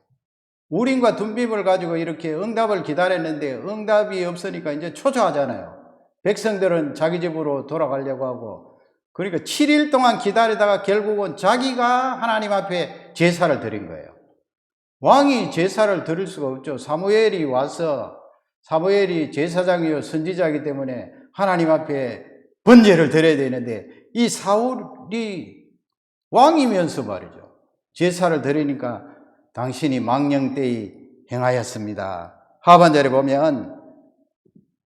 우림과 둠빔을 가지고 이렇게 응답을 기다렸는데 응답이 없으니까 이제 초조하잖아요. 백성들은 자기 집으로 돌아가려고 하고, 그러니까 7일 동안 기다리다가 결국은 자기가 하나님 앞에 제사를 드린 거예요. 왕이 제사를 드릴 수가 없죠. 사무엘이 와서, 사무엘이 제사장이요 선지자이기 때문에 하나님 앞에 번제를 드려야 되는데, 이 사울이 왕이면서 말이죠, 제사를 드리니까 당신이 망령되이 행하였습니다. 하반절에 보면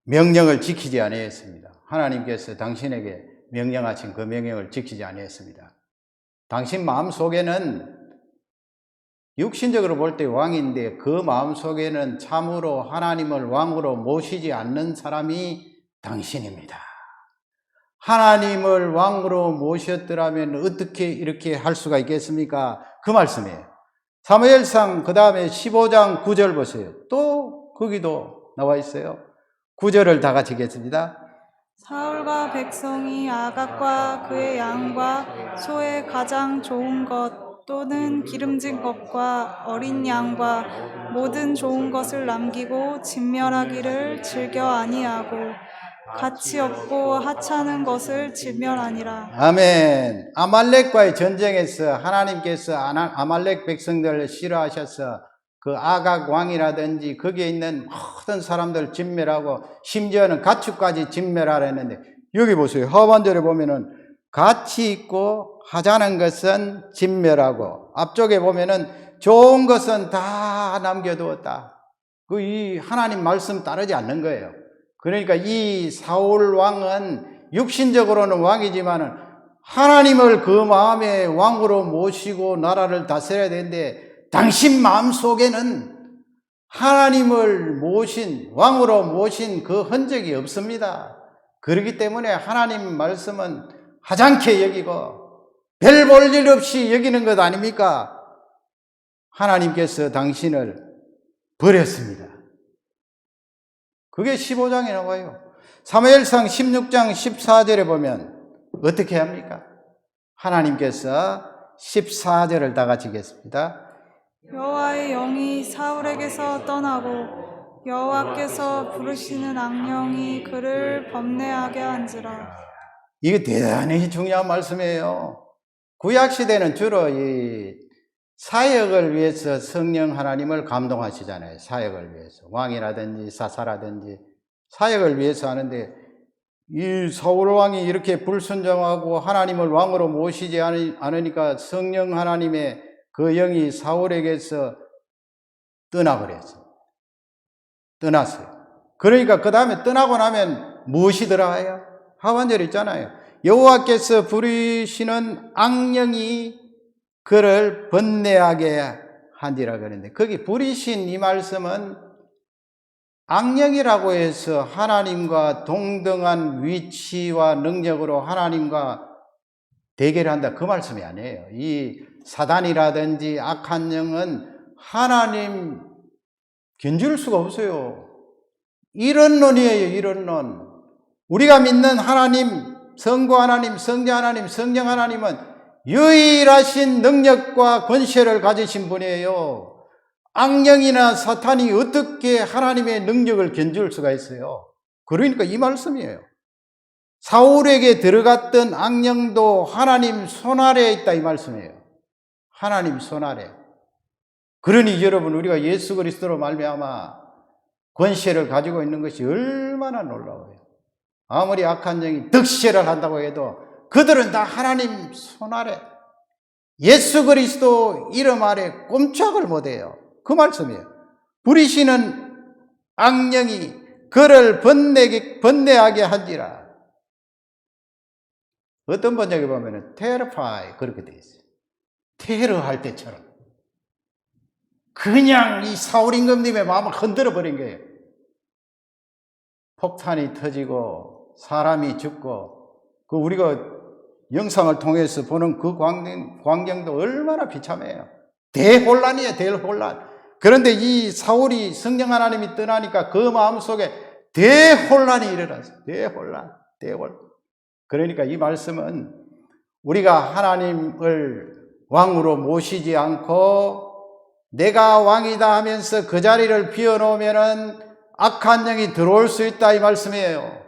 명령을 지키지 아니했습니다. 하나님께서 당신에게 명령하신 그 명령을 지키지 아니했습니다. 당신 마음속에는 육신적으로 볼 때 왕인데 그 마음속에는 참으로 하나님을 왕으로 모시지 않는 사람이 당신입니다. 하나님을 왕으로 모셨더라면 어떻게 이렇게 할 수가 있겠습니까? 그 말씀이에요. 사무엘상 그 다음에 15장 9절 보세요. 또 거기도 나와 있어요. 9절을 다 같이 읽겠습니다. 사울과 백성이 아각과 그의 양과 소의 가장 좋은 것 또는 기름진 것과 어린 양과 모든 좋은 것을 남기고 진멸하기를 즐겨 아니하고 가치 없고 하찮은 것을 진멸하니라. 아멘. 아말렉과의 전쟁에서 하나님께서 아말렉 백성들을 싫어하셔서 그 아각 왕이라든지 거기에 있는 모든 사람들 진멸하고 심지어는 가축까지 진멸하라 했는데, 여기 보세요. 하반절에 보면은 가치 있고 하찮은 것은 진멸하고, 앞쪽에 보면은 좋은 것은 다 남겨두었다. 이 하나님 말씀 따르지 않는 거예요. 그러니까 이 사울 왕은 육신적으로는 왕이지만은 하나님을 그 마음에 왕으로 모시고 나라를 다스려야 되는데, 당신 마음속에는 하나님을 모신, 왕으로 모신 그 흔적이 없습니다. 그렇기 때문에 하나님 말씀은 하찮게 여기고 별 볼 일 없이 여기는 것 아닙니까? 하나님께서 당신을 버렸습니다. 그게 15장에 나와요. 사무엘상 16장 14절에 보면 어떻게 합니까? 하나님께서 14절을 다 같이 읽겠습니다. 여호와의 영이 사울에게서 떠나고 여호와께서 부르시는 악령이 그를 범내하게 한지라. 이게 대단히 중요한 말씀이에요. 구약시대는 주로 이 사역을 위해서 성령 하나님을 감동하시잖아요. 사역을 위해서. 왕이라든지 사사라든지 사역을 위해서 하는데, 이 사울 왕이 이렇게 불순종하고 하나님을 왕으로 모시지 않으니까 성령 하나님의 그 영이 사울에게서 떠나버렸어요. 떠났어요. 그러니까 그 다음에 떠나고 나면 무엇이 들어가요? 하반절 있잖아요. 여호와께서 부르시는 악령이 그를 번뇌하게 한지라 그러는데, 거기 부리신 이 말씀은 악령이라고 해서 하나님과 동등한 위치와 능력으로 하나님과 대결한다, 그 말씀이 아니에요. 이 사단이라든지 악한 영은 하나님 견줄 수가 없어요. 이런론이에요. 이런론. 우리가 믿는 하나님, 성부 하나님, 성자 하나님, 성령 하나님은 유일하신 능력과 권세를 가지신 분이에요. 악령이나 사탄이 어떻게 하나님의 능력을 견줄 수가 있어요? 그러니까 이 말씀이에요. 사울에게 들어갔던 악령도 하나님 손아래에 있다, 이 말씀이에요. 하나님 손아래. 그러니 여러분, 우리가 예수 그리스도로 말미암아 권세를 가지고 있는 것이 얼마나 놀라워요. 아무리 악한 영이 득실을 한다고 해도 그들은 다 하나님 손 아래, 예수 그리스도 이름 아래 꼼짝을 못해요. 그 말씀이에요. 부리시는 악령이 그를 번뇌하게 한지라. 어떤 번역에 보면 terrify 그렇게 되어 있어요. 테러할 때처럼. 그냥 이 사울 임금님의 마음을 흔들어 버린 거예요. 폭탄이 터지고 사람이 죽고, 그 우리가 영상을 통해서 보는 그 광경도 얼마나 비참해요. 대혼란이에요, 대혼란. 그런데 이 사울이 성령 하나님이 떠나니까 그 마음속에 대혼란이 일어났어요. 대혼란. 그러니까 이 말씀은 우리가 하나님을 왕으로 모시지 않고 내가 왕이다 하면서 그 자리를 비워놓으면은 악한 영이 들어올 수 있다, 이 말씀이에요.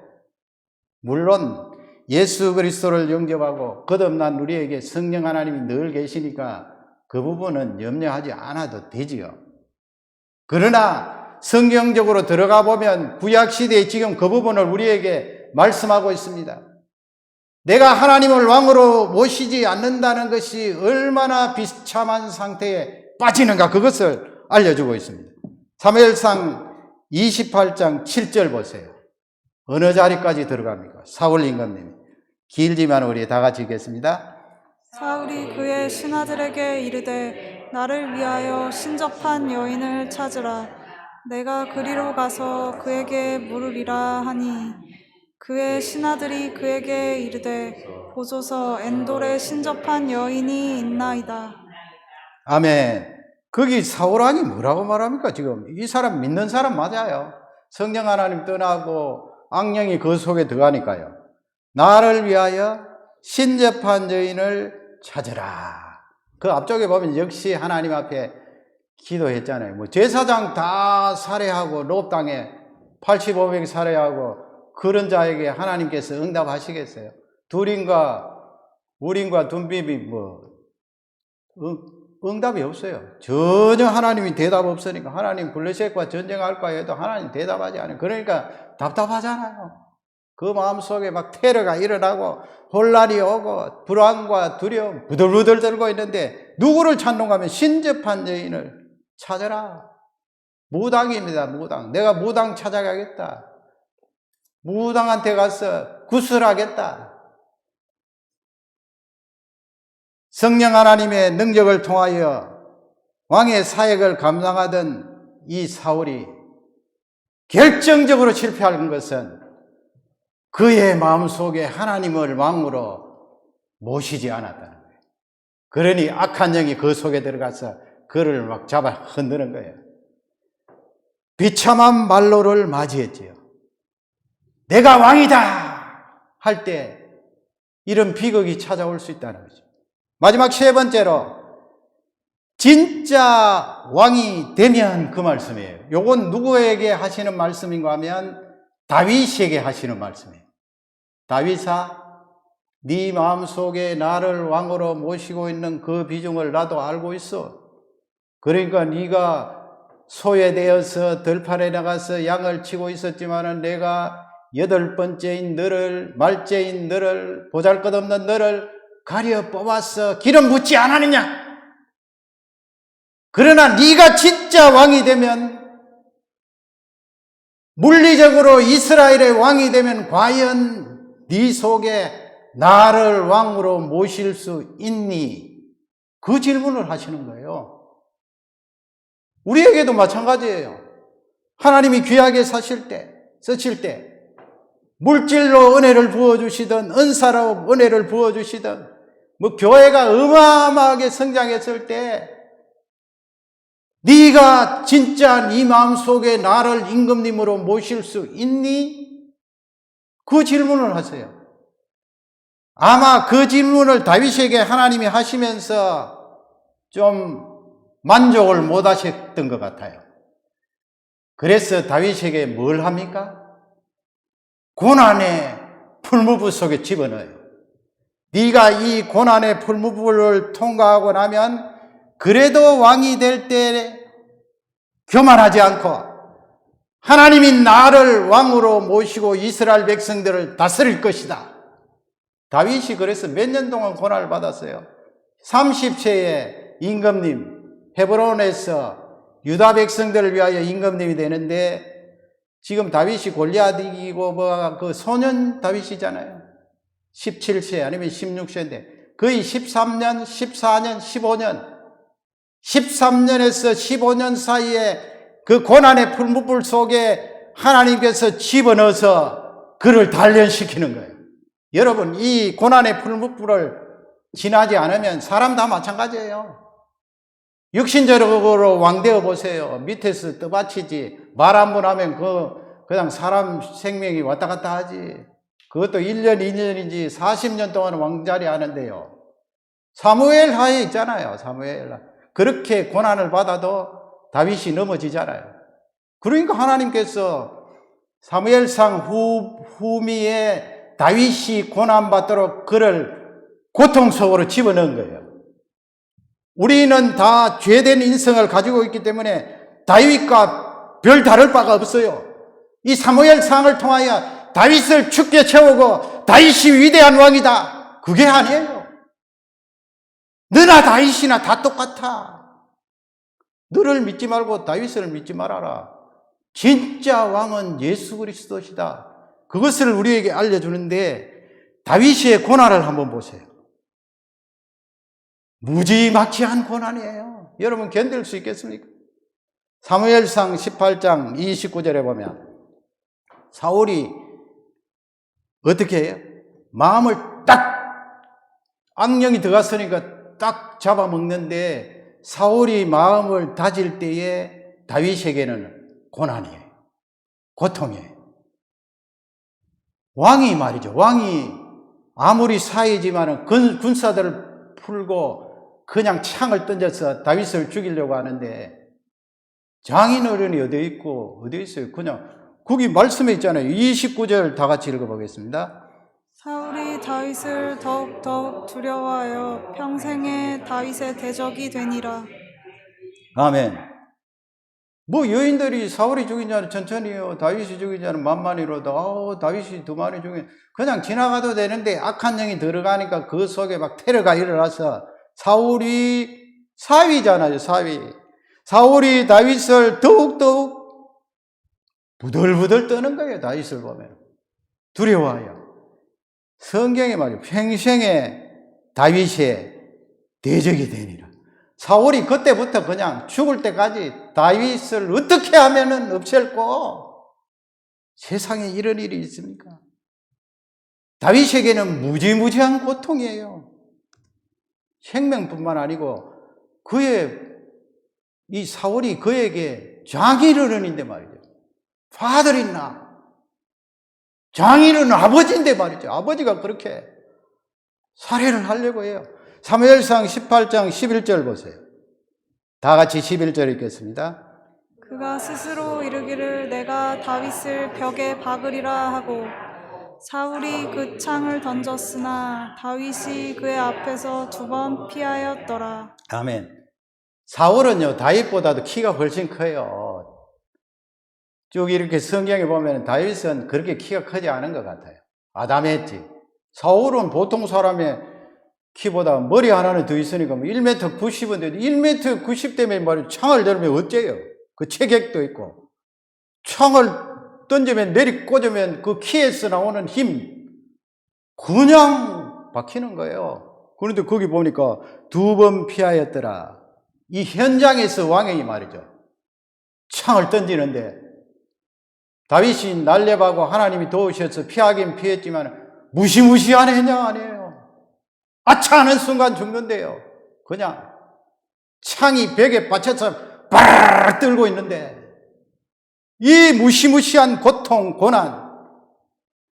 물론 예수 그리스도를 영접하고 거듭난 우리에게 성령 하나님이 늘 계시니까 그 부분은 염려하지 않아도 되지요. 그러나 성경적으로 들어가 보면 구약시대에 지금 그 부분을 우리에게 말씀하고 있습니다. 내가 하나님을 왕으로 모시지 않는다는 것이 얼마나 비참한 상태에 빠지는가, 그것을 알려주고 있습니다. 사무엘상 28장 7절 보세요. 어느 자리까지 들어갑니까? 사울 임금님. 길지만 우리 다 같이 읽겠습니다. 사울이 그의 신하들에게 이르되 나를 위하여 신접한 여인을 찾으라. 내가 그리로 가서 그에게 물으리라 하니 그의 신하들이 그에게 이르되 보소서 엔돌에 신접한 여인이 있나이다. 아멘. 거기 사울왕이 뭐라고 말합니까? 지금 이 사람 믿는 사람 맞아요. 성령 하나님 떠나고 악령이 그 속에 들어가니까요. 나를 위하여 신접한 여인을 찾으라. 그 앞쪽에 보면 역시 하나님 앞에 기도했잖아요. 뭐 제사장 다 살해하고 롭 땅에 85명 살해하고 그런 자에게 하나님께서 응답하시겠어요? 우린과 둔비비 응답이 없어요. 전혀 하나님이 대답 없으니까. 하나님 블레셋과 전쟁할까 해도 하나님 대답하지 않아요. 그러니까 답답하잖아요. 그 마음속에 막 테러가 일어나고 혼란이 오고 불안과 두려움 부들부들 들고 있는데 누구를 찾는가 하면 신접한 여인을 찾아라. 무당입니다. 무당. 내가 무당 찾아가겠다. 무당한테 가서 구슬하겠다. 성령 하나님의 능력을 통하여 왕의 사역을 감당하던 이 사울이 결정적으로 실패한 것은 그의 마음속에 하나님을 왕으로 모시지 않았다는 거예요. 그러니 악한 영이 그 속에 들어가서 그를 막 잡아 흔드는 거예요. 비참한 말로를 맞이했지요. 내가 왕이다 할 때 이런 비극이 찾아올 수 있다는 거죠. 마지막 세 번째로 진짜 왕이 되면 그 말씀이에요. 요건 누구에게 하시는 말씀인가 하면 다윗에게 하시는 말씀이에요. 다윗아, 네 마음속에 나를 왕으로 모시고 있는 그 비중을 나도 알고 있어. 그러니까 네가 소외되어서 들판에 나가서 양을 치고 있었지만은 내가 8번째인 너를, 말째인 너를, 보잘것없는 너를 가려 뽑아서 기름 붓지 않았느냐? 그러나 네가 진짜 왕이 되면, 물리적으로 이스라엘의 왕이 되면 과연 네 속에 나를 왕으로 모실 수 있니? 그 질문을 하시는 거예요. 우리에게도 마찬가지예요. 하나님이 귀하게 쓰실 때 물질로 은혜를 부어주시든 은사로 은혜를 부어주시든 교회가 어마어마하게 성장했을 때 네가 진짜 네 마음속에 나를 임금님으로 모실 수 있니? 그 질문을 하세요. 아마 그 질문을 다윗에게 하나님이 하시면서 좀 만족을 못 하셨던 것 같아요. 그래서 다윗에게 뭘 합니까? 고난의 풀무불 속에 집어넣어요. 네가 이 고난의 풀무불을 통과하고 나면 그래도 왕이 될 때 교만하지 않고 하나님이 나를 왕으로 모시고 이스라엘 백성들을 다스릴 것이다. 다윗이 그래서 몇 년 동안 고난을 받았어요. 30세에 임금님, 헤브론에서 유다 백성들을 위하여 임금님이 되는데, 지금 다윗이 골리앗 이기고 그 소년 다윗이잖아요. 17세 아니면 16세인데 거의 13년, 14년, 15년, 13년에서 15년 사이에 그 고난의 풀무불 속에 하나님께서 집어넣어서 그를 단련시키는 거예요. 여러분, 이 고난의 풀무불을 지나지 않으면 사람 다 마찬가지예요. 육신적으로 왕되어 보세요. 밑에서 떠받치지. 말 한 번 하면 그냥 사람 생명이 왔다 갔다 하지. 그것도 1년, 2년인지 40년 동안 왕자리 하는데요. 사무엘 하에 있잖아요. 사무엘 하. 그렇게 고난을 받아도 다윗이 넘어지잖아요. 그러니까 하나님께서 사무엘상 후미에 다윗이 고난받도록 그를 고통 속으로 집어넣은 거예요. 우리는 다 죄된 인성을 가지고 있기 때문에 다윗과 별 다를 바가 없어요. 이 사무엘상을 통하여 다윗을 죽게 채우고 다윗이 위대한 왕이다. 그게 아니에요. 너나 다윗이나 다 똑같아. 너를 믿지 말고 다윗을 믿지 말아라. 진짜 왕은 예수 그리스도시다. 그것을 우리에게 알려주는데 다윗의 고난을 한번 보세요. 무지막지한 고난이에요. 여러분 견딜 수 있겠습니까? 사무엘상 18장 29절에 보면 사울이 어떻게 해요? 마음을 딱 악령이 들어갔으니까 딱 잡아먹는데 사울이 마음을 다질 때에 다윗에게는 고난이에요. 고통이에요. 왕이 말이죠. 왕이 아무리 사이지만은 군사들을 풀고 그냥 창을 던져서 다윗을 죽이려고 하는데 장인 어른이 어디 있고 어디 있어요? 그냥 거기 말씀에 있잖아요. 29절 다 같이 읽어보겠습니다. 사울이 다윗을 더욱 두려워하여 평생에 다윗의 대적이 되니라. 아멘. 뭐 여인들이 사울이 죽인 자는 천천히요, 다윗이 죽인 자는 만만히로도 다윗이 두 마리 죽인, 그냥 지나가도 되는데 악한 영이 들어가니까 그 속에 막 테러가 일어나서 사울이 사위잖아요. 사울이 다윗을 더욱더욱 부들부들 떠는 거예요. 다윗을 보면 두려워하여. 성경에 말이에요. 평생에 다윗의 대적이 되니라. 사울이 그때부터 그냥 죽을 때까지 다윗을 어떻게 하면은 없앨고, 세상에 이런 일이 있습니까? 다윗에게는 무지무지한 고통이에요. 생명뿐만 아니고 이 사울이 그에게 장인어른인데 말이죠. 파들이나 장인은 아버지인데 말이죠. 아버지가 그렇게 살해를 하려고 해요. 사무엘상 18장 11절 보세요. 다 같이 11절 읽겠습니다. 그가 스스로 이르기를 내가 다윗을 벽에 박으리라 하고 사울이 그 창을 던졌으나 다윗이 그의 앞에서 2번 피하였더라. 아멘. 사울은요 다윗보다도 키가 훨씬 커요. 쭉 이렇게 성경에 보면 다윗은 그렇게 키가 크지 않은 것 같아요. 아담했지. 사울은 보통 사람의 키보다 머리 하나는 더 있으니까 1m 90인데 1m 90 때문에 말이야 창을 들면 어째요? 그 체격도 있고 창을 던지면 내리 꽂으면 그 키에서 나오는 힘 그냥 박히는 거예요. 그런데 거기 보니까 2번 피하였더라. 이 현장에서 왕이 말이죠. 창을 던지는데 다윗이 날렵하고 하나님이 도우셔서 피하긴 피했지만 무시무시한 현장 아니에요. 아차하는 순간 죽는데요. 그냥 창이 벽에 받쳐서 바르르 떨고 있는데 이 무시무시한 고통, 고난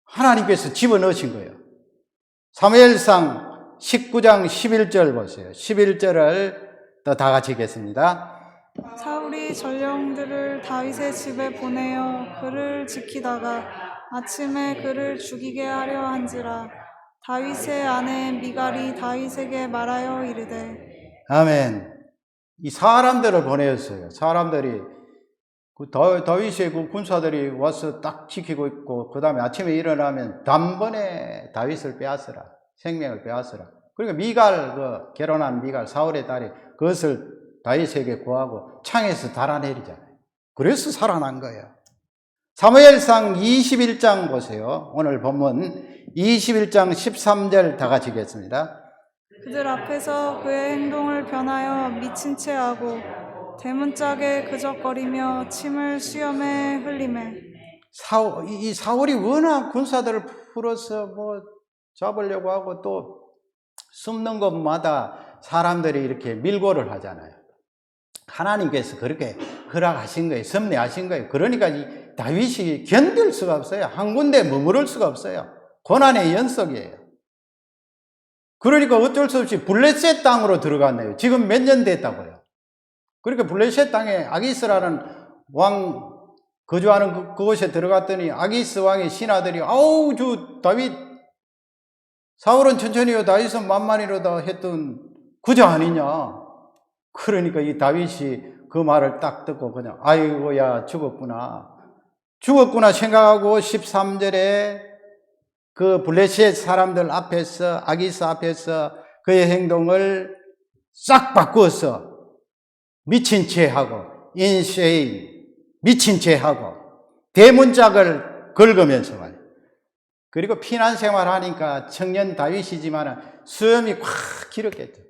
하나님께서 집어넣으신 거예요. 사무엘상 19장 11절 보세요. 11절을 또 다 같이 읽겠습니다. 사울이 전령들을 다윗의 집에 보내어 그를 지키다가 아침에 그를 죽이게 하려 한지라. 다윗의 아내 미갈이 다윗에게 말하여 이르되. 아멘. 이 사람들을 보내었어요. 사람들이 다윗의 그 군사들이 와서 딱 지키고 있고, 그 다음에 아침에 일어나면 단번에 다윗을 빼앗으라. 생명을 빼앗으라. 그러니까 미갈, 결혼한 미갈, 사울의 딸이 그것을 다윗에게 구하고 창에서 달아내리잖아요. 그래서 살아난 거예요. 사무엘상 21장 보세요. 오늘 본문 21장 13절 다 같이 읽겠습니다. 그들 앞에서 그의 행동을 변하여 미친 채 하고 대문짝에 그적거리며 침을 수염에 흘리매. 이 사울이 워낙 군사들을 풀어서 잡으려고 하고 또 숨는 곳마다 사람들이 이렇게 밀고를 하잖아요. 하나님께서 그렇게 허락하신 거예요. 섭리하신 거예요. 그러니까 이 다윗이 견딜 수가 없어요. 한 군데 머무를 수가 없어요. 고난의 연속이에요. 그러니까 어쩔 수 없이 블레셋 땅으로 들어갔네요. 지금 몇 년 됐다고요. 그러니까 블레셋 땅에 아기스라는 왕 거주하는 그곳에 들어갔더니 아기스 왕의 신하들이 아우 다윗 사울은 천천히요 다윗은 만만히로다 했던 그저 아니냐. 그러니까 이 다윗이 그 말을 딱 듣고 그냥 아이고야 죽었구나 생각하고 13절에 그 블레셋 사람들 앞에서 아기스 앞에서 그의 행동을 싹 바꾸어서 미친 채 하고 인쉐인 미친 채 하고 대문짝을 긁으면서 말이에요. 그리고 피난 생활하니까 청년 다윗이지만 수염이 꽉 길었겠죠.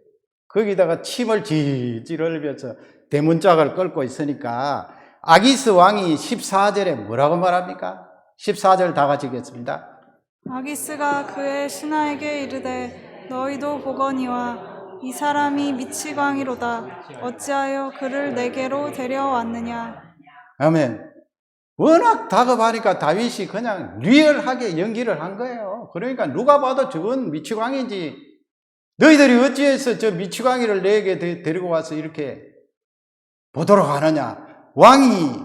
거기다가 침을 질질 흘리면서 대문짝을 긁고 있으니까 아기스 왕이 14절에 뭐라고 말합니까? 14절 다 같이 읽겠습니다. 아기스가 그의 신하에게 이르되 너희도 보거니와 이 사람이 미치광이로다. 어찌하여 그를 내게로 데려왔느냐. 아멘. 워낙 다급하니까 다윗이 그냥 리얼하게 연기를 한 거예요. 그러니까 누가 봐도 저건 미치광이지. 너희들이 어찌해서 저 미치광이를 내게 데리고 와서 이렇게 보도록 하느냐. 왕이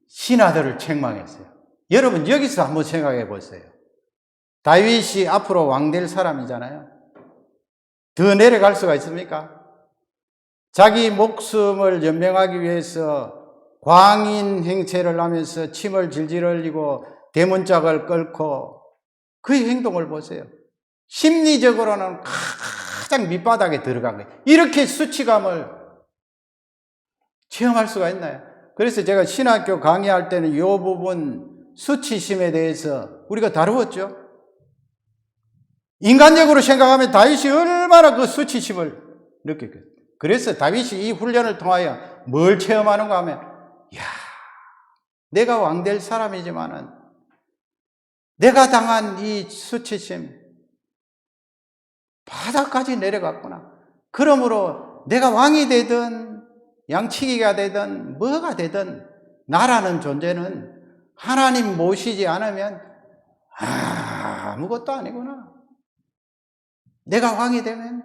신하들을 책망했어요. 여러분 여기서 한번 생각해 보세요. 다윗이 앞으로 왕 될 사람이잖아요. 더 내려갈 수가 있습니까? 자기 목숨을 연명하기 위해서 광인 행세를 하면서 침을 질질 흘리고 대문짝을 끓고 그의 행동을 보세요. 심리적으로는 가장 밑바닥에 들어간 거예요. 이렇게 수치감을 체험할 수가 있나요? 그래서 제가 신학교 강의할 때는 이 부분 수치심에 대해서 우리가 다루었죠. 인간적으로 생각하면 다윗이 얼마나 그 수치심을 느꼈겠어요. 그래서 다윗이 이 훈련을 통하여 뭘 체험하는가 하면 내가 왕 될 사람이지만은 내가 당한 이 수치심 바닥까지 내려갔구나. 그러므로 내가 왕이 되든 양치기가 되든 뭐가 되든 나라는 존재는 하나님 모시지 않으면 아무것도 아니구나. 내가 왕이 되면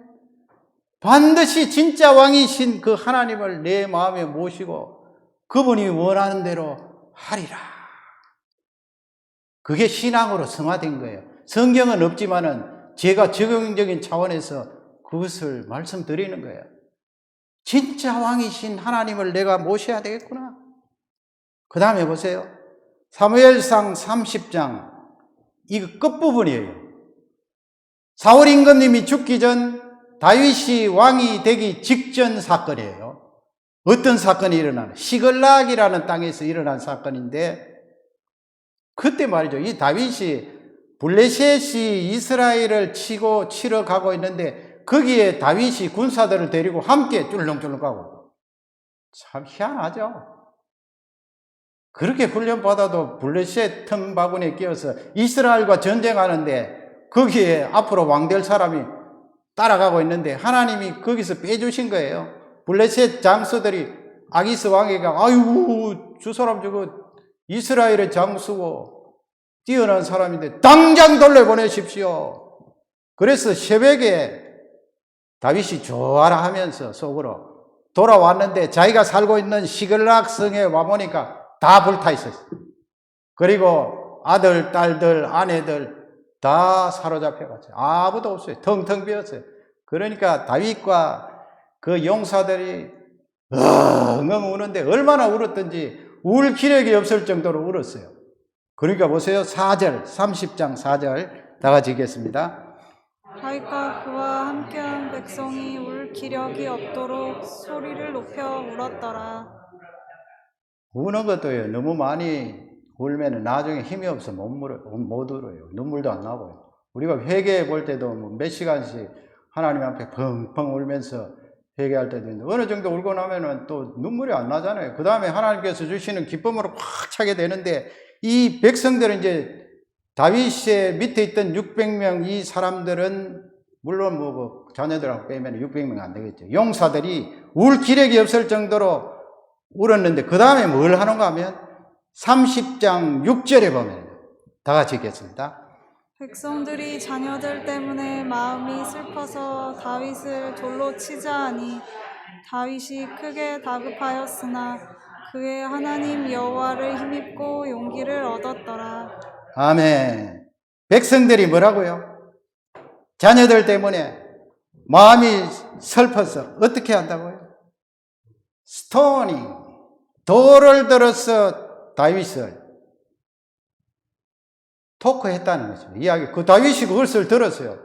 반드시 진짜 왕이신 그 하나님을 내 마음에 모시고 그분이 원하는 대로 하리라. 그게 신앙으로 성화된 거예요. 성경은 없지만은 제가 적용적인 차원에서 그것을 말씀드리는 거예요. 진짜 왕이신 하나님을 내가 모셔야 되겠구나. 그 다음에 보세요. 사무엘상 30장 이거 끝부분이에요. 사울 임금님이 죽기 전 다윗이 왕이 되기 직전 사건이에요. 어떤 사건이 일어나는 시글락이라는 땅에서 일어난 사건인데 그때 말이죠. 이 다윗이 블레셋이 이스라엘을 치러 가고 있는데 거기에 다윗이 군사들을 데리고 함께 쫄렁쫄렁 가고 참 희한하죠. 그렇게 훈련받아도 블레셋 틈바구니에 끼어서 이스라엘과 전쟁하는데 거기에 앞으로 왕 될 사람이 따라가고 있는데 하나님이 거기서 빼주신 거예요. 블레셋 장수들이 아기스 왕에게 아이고 저 사람 저거 이스라엘의 장수고 뛰어난 사람인데 당장 돌려보내십시오. 그래서 새벽에 다윗이 좋아라 하면서 속으로 돌아왔는데 자기가 살고 있는 시글락 성에 와보니까 다 불타 있었어요. 그리고 아들, 딸들, 아내들 다 사로잡혀갔어요. 아무도 없어요. 텅텅 비었어요. 그러니까 다윗과 그 용사들이 엉엉 우는데 얼마나 울었던지 울 기력이 없을 정도로 울었어요. 그러니까 보세요. 4절, 30장 4절 다 같이 읽겠습니다. 하니까 그와 함께한 백성이 울 기력이 없도록 소리를 높여 울었더라. 우는 것도요, 너무 많이 울면 나중에 힘이 없어 못 울어요. 눈물도 안 나고요. 우리가 회개해 볼 때도 몇 시간씩 하나님 앞에 펑펑 울면서 회개할 때도 있는데, 어느 정도 울고 나면은 또 눈물이 안 나잖아요. 그 다음에 하나님께서 주시는 기쁨으로 꽉 차게 되는데, 이 백성들은 이제 다윗의 밑에 있던 600명 이 사람들은 물론 뭐 자녀들하고 빼면 600명 안 되겠죠. 용사들이 울 기력이 없을 정도로 울었는데, 그 다음에 뭘 하는가 하면 30장 6절에 보면 다 같이 읽겠습니다. 백성들이 자녀들 때문에 마음이 슬퍼서 다윗을 돌로 치자 하니 다윗이 크게 다급하였으나 그의 하나님 여호와를 힘입고 용기를 얻었더라. 아멘. 백성들이 뭐라고요? 자녀들 때문에 마음이 슬퍼서 어떻게 한다고요? 스토닝, 돌을 들어서 다윗을 토크했다는 거죠. 이야기. 그 다윗이 그것을 들었어요.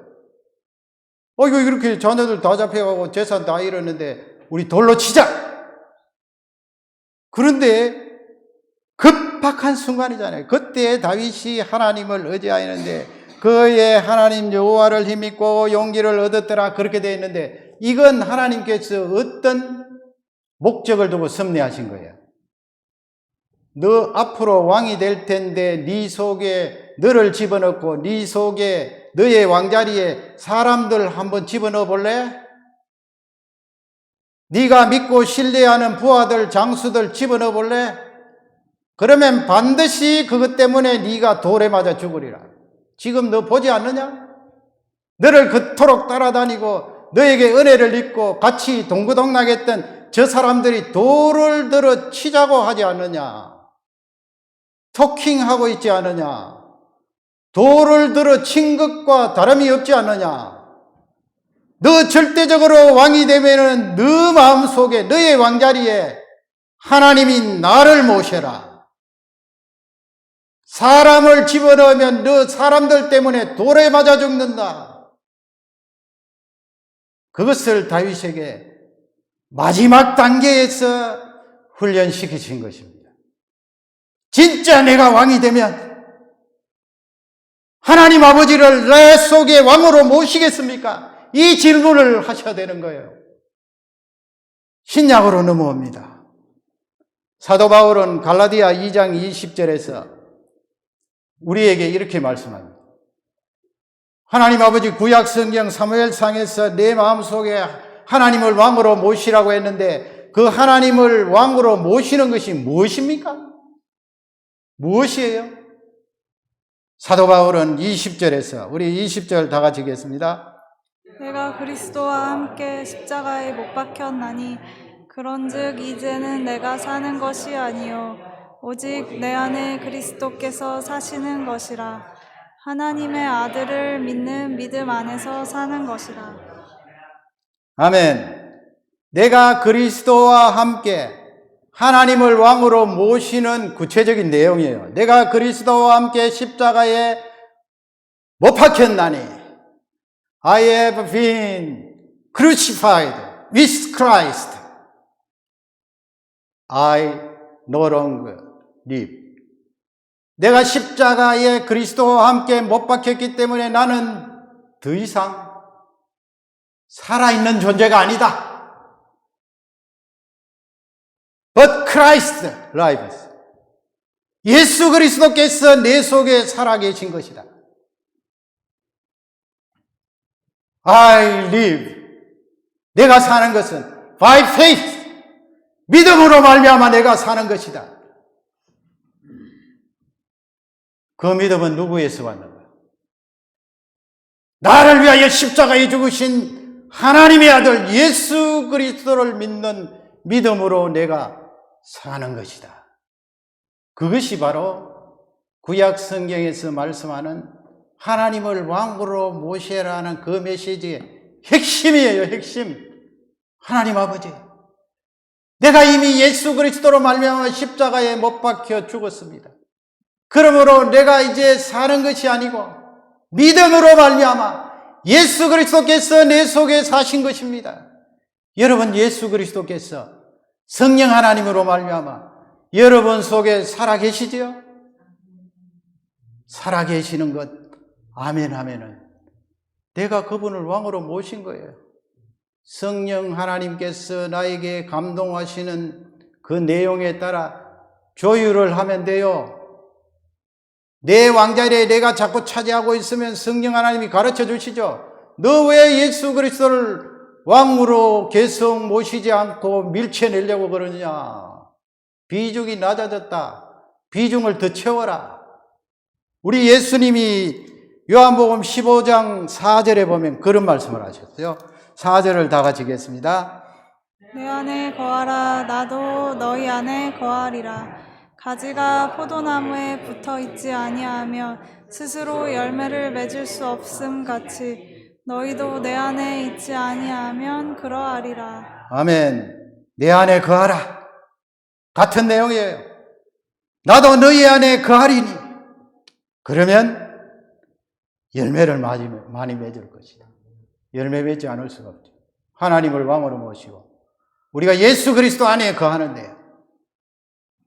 이거 이렇게 자녀들 다 잡혀가고 재산 다 잃었는데 우리 돌로 치자. 그런데 급박한 순간이잖아요. 그때 다윗이 하나님을 의지하였는데 그의 하나님 여호와를 힘입고 용기를 얻었더라. 그렇게 되어 있는데, 이건 하나님께서 어떤 목적을 두고 섭리하신 거예요. 너 앞으로 왕이 될 텐데 네 속에 너를 집어넣고 네 속에 너의 왕자리에 사람들 한번 집어넣어 볼래? 네가 믿고 신뢰하는 부하들, 장수들 집어넣어 볼래? 그러면 반드시 그것 때문에 네가 돌에 맞아 죽으리라. 지금 너 보지 않느냐? 너를 그토록 따라다니고 너에게 은혜를 입고 같이 동고동락했던 저 사람들이 돌을 들어 치자고 하지 않느냐? 토킹하고 있지 않느냐? 돌을 들어 친 것과 다름이 없지 않느냐? 너 절대적으로 왕이 되면은 너 마음속에 너의 왕자리에 하나님이 나를 모셔라. 사람을 집어넣으면 너 사람들 때문에 돌에 맞아 죽는다. 그것을 다윗에게 마지막 단계에서 훈련시키신 것입니다. 진짜 내가 왕이 되면 하나님 아버지를 내 속에 왕으로 모시겠습니까? 이 질문을 하셔야 되는 거예요. 신약으로 넘어옵니다. 사도 바울은 갈라디아 2장 20절에서 우리에게 이렇게 말씀합니다. 하나님 아버지 구약 성경 사무엘상에서 내 마음속에 하나님을 왕으로 모시라고 했는데, 그 하나님을 왕으로 모시는 것이 무엇입니까? 무엇이에요? 사도 바울은 20절에서, 우리 20절 다 같이 읽겠습니다. 내가 그리스도와 함께 십자가에 못 박혔나니 그런즉 이제는 내가 사는 것이 아니요 오직 내 안에 그리스도께서 사시는 것이라. 하나님의 아들을 믿는 믿음 안에서 사는 것이라. 아멘. 내가 그리스도와 함께 하나님을 왕으로 모시는 구체적인 내용이에요. 내가 그리스도와 함께 십자가에 못 박혔나니 I have been crucified with Christ. I no longer live. 내가 십자가에 그리스도와 함께 못 박혔기 때문에 나는 더 이상 살아있는 존재가 아니다. But Christ lives. 예수 그리스도께서 내 속에 살아계신 것이다. I live. 내가 사는 것은 by faith. 믿음으로 말미암아 내가 사는 것이다. 그 믿음은 누구에서 왔는가? 나를 위하여 십자가에 죽으신 하나님의 아들 예수 그리스도를 믿는 믿음으로 내가 사는 것이다. 그것이 바로 구약 성경에서 말씀하는 하나님을 왕으로 모시라는 그 메시지의 핵심이에요. 핵심. 하나님 아버지, 내가 이미 예수 그리스도로 말미암아 십자가에 못 박혀 죽었습니다. 그러므로 내가 이제 사는 것이 아니고 믿음으로 말미암아 예수 그리스도께서 내 속에 사신 것입니다. 여러분, 예수 그리스도께서 성령 하나님으로 말미암아 여러분 속에 살아계시지요? 살아계시는 것, 아멘 하면은 내가 그분을 왕으로 모신 거예요. 성령 하나님께서 나에게 감동하시는 그 내용에 따라 조율을 하면 돼요. 내 왕자리에 내가 자꾸 차지하고 있으면 성령 하나님이 가르쳐 주시죠. 너 왜 예수 그리스도를 왕으로 계속 모시지 않고 밀쳐내려고 그러느냐. 비중이 낮아졌다. 비중을 더 채워라. 우리 예수님이 요한복음 15장 4절에 보면 그런 말씀을 하셨어요. 4절을 다 같이 읽겠습니다. 내 안에 거하라. 나도 너희 안에 거하리라. 가지가 포도나무에 붙어 있지 아니하며 스스로 열매를 맺을 수 없음 같이 너희도 내 안에 있지 아니하면 그러하리라. 아멘. 내 안에 거하라. 같은 내용이에요. 나도 너희 안에 거하리니 그러면 열매를 많이 맺을 것이다. 열매 맺지 않을 수가 없죠. 하나님을 왕으로 모시고 우리가 예수 그리스도 안에 거하는데,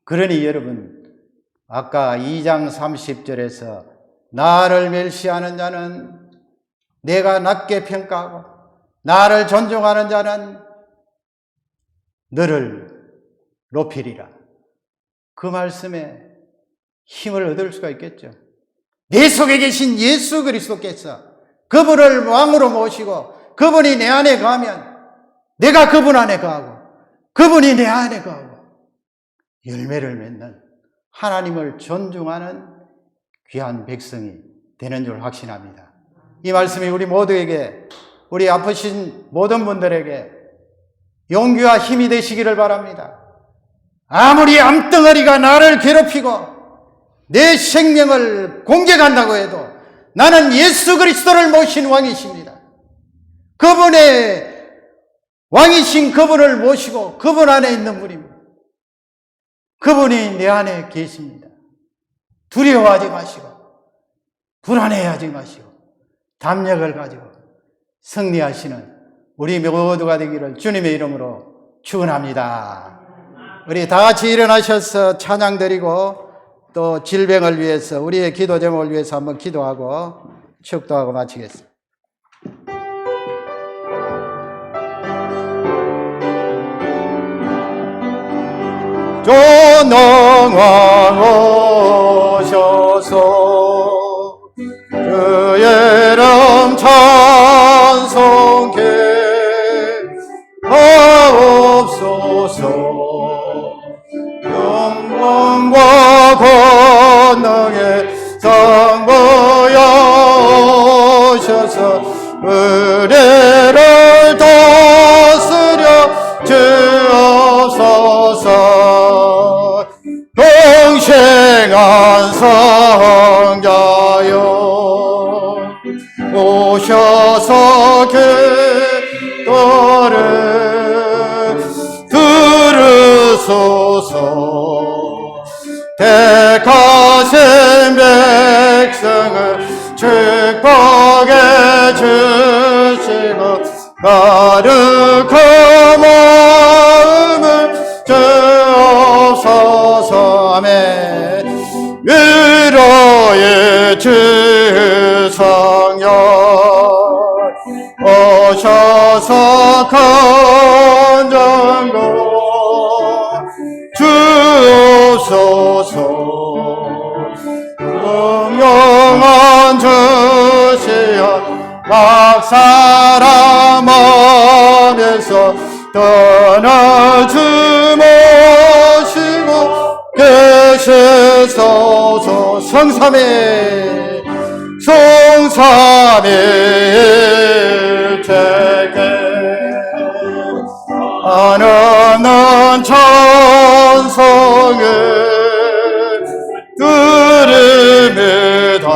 그러니 여러분, 아까 2장 30절에서 나를 멸시하는 자는 내가 낮게 평가하고 나를 존중하는 자는 너를 높이리라. 그 말씀에 힘을 얻을 수가 있겠죠. 내 속에 계신 예수 그리스도께서 그분을 왕으로 모시고 그분이 내 안에 거하면 내가 그분 안에 거하고 그분이 내 안에 거하고 열매를 맺는 하나님을 존중하는 귀한 백성이 되는 줄 확신합니다. 이 말씀이 우리 모두에게, 우리 아프신 모든 분들에게 용기와 힘이 되시기를 바랍니다. 아무리 암덩어리가 나를 괴롭히고 내 생명을 공격한다고 해도 나는 예수 그리스도를 모신 왕이십니다. 그분의 왕이신 그분을 모시고 그분 안에 있는 분입니다. 그분이 내 안에 계십니다. 두려워하지 마시고 불안해하지 마시고 담력을 가지고 승리하시는 우리 모두가 되기를 주님의 이름으로 축원합니다. 우리 다 같이 일어나셔서 찬양 드리고 또 질병을 위해서, 우리의 기도 제목을 위해서 한번 기도하고 축도하고 마치겠습니다. 존왕왕 오셔서 주의 이름 찬송케 하옵소서. 영광과 권능의 성부여 오셔서 은혜를 다스려 주옵소서. 동생한 성자여 오셔서 기도를 들으소서. 택하신 백성을 축복해 주시고 거룩한 마음을 주옵소서. 아멘. 위로의 주 성령 오셔서 건전고 주옵소서. 영영한 주시여 각 사람 안에서 떠나지 마시고 계시소서. 성삼위일체께 하나는 찬송을 드립니다.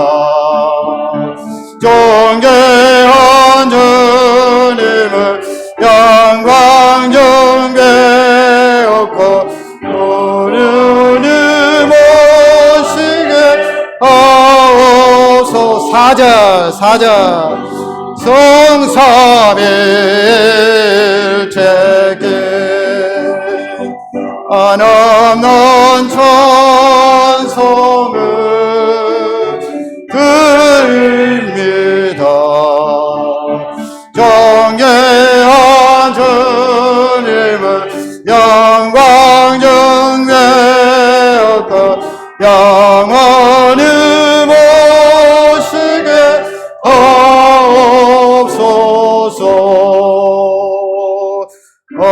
존귀한 주님을 영광 존귀 4절 성삼일체계 한없는 찬송을 드립니다. 정예한 주님을 영광 정배하고 영원히 모시게 하옵소서. 아멘.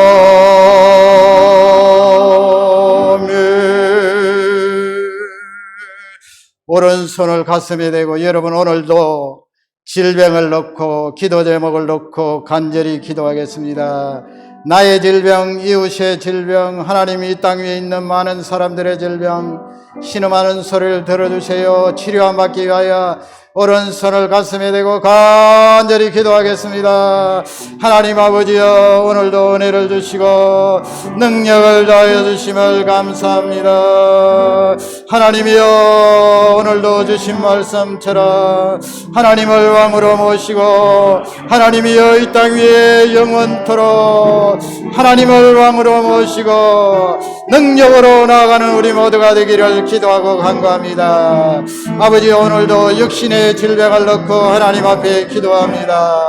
오른손을 가슴에 대고 여러분 오늘도 질병을 놓고 기도 제목을 놓고 간절히 기도하겠습니다. 나의 질병, 이웃의 질병, 하나님이 이 땅 위에 있는 많은 사람들의 질병, 신음하는 소리를 들어주세요. 치료함 받기 위하여 오른손을 가슴에 대고 간절히 기도하겠습니다. 하나님 아버지여, 오늘도 은혜를 주시고 능력을 다하여 주심을 감사합니다. 하나님이여, 오늘도 주신 말씀처럼 하나님을 왕으로 모시고 하나님이여 이 땅 위에 영원토록 하나님을 왕으로 모시고 능력으로 나아가는 우리 모두가 되기를 기도하고 간구합니다. 아버지, 오늘도 육신의 질병을 넣고 하나님 앞에 기도합니다.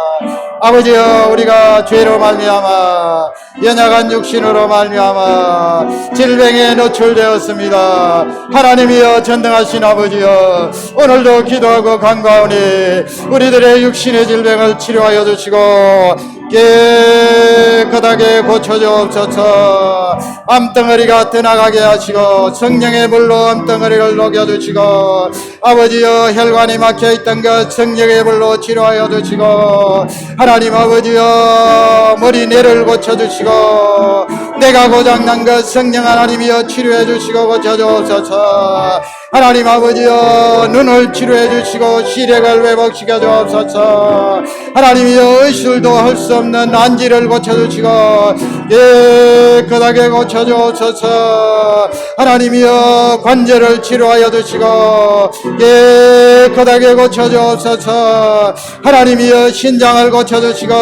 아버지여, 우리가 죄로 말미암아 연약한 육신으로 말미암아 질병에 노출되었습니다. 하나님이여, 전능하신 아버지여, 오늘도 기도하고 간구하오니 우리들의 육신의 질병을 치료하여 주시고 깨끗하게 고쳐주옵소서. 암덩어리가 떠나가게 하시고 성령의 물로 암덩어리를 녹여주시고, 아버지여, 혈관이 막혀있던 것 성령의 물로 치료하여 주시고, 하나님 아버지여, 머리뇌를 고쳐주시고 내가 고장난 것 성령 하나님이여 치료해 주시고 고쳐주옵소서. 하나님 아버지여, 눈을 치료해 주시고 시력을 회복시켜 주옵소서. 하나님이여, 의술도 할 수 없는 안지를 고쳐주시고 깨끗하게 고쳐주옵소서. 하나님이여, 관절을 치료하여 주시고 깨끗하게 고쳐주옵소서. 하나님이여, 신장을 고쳐주시고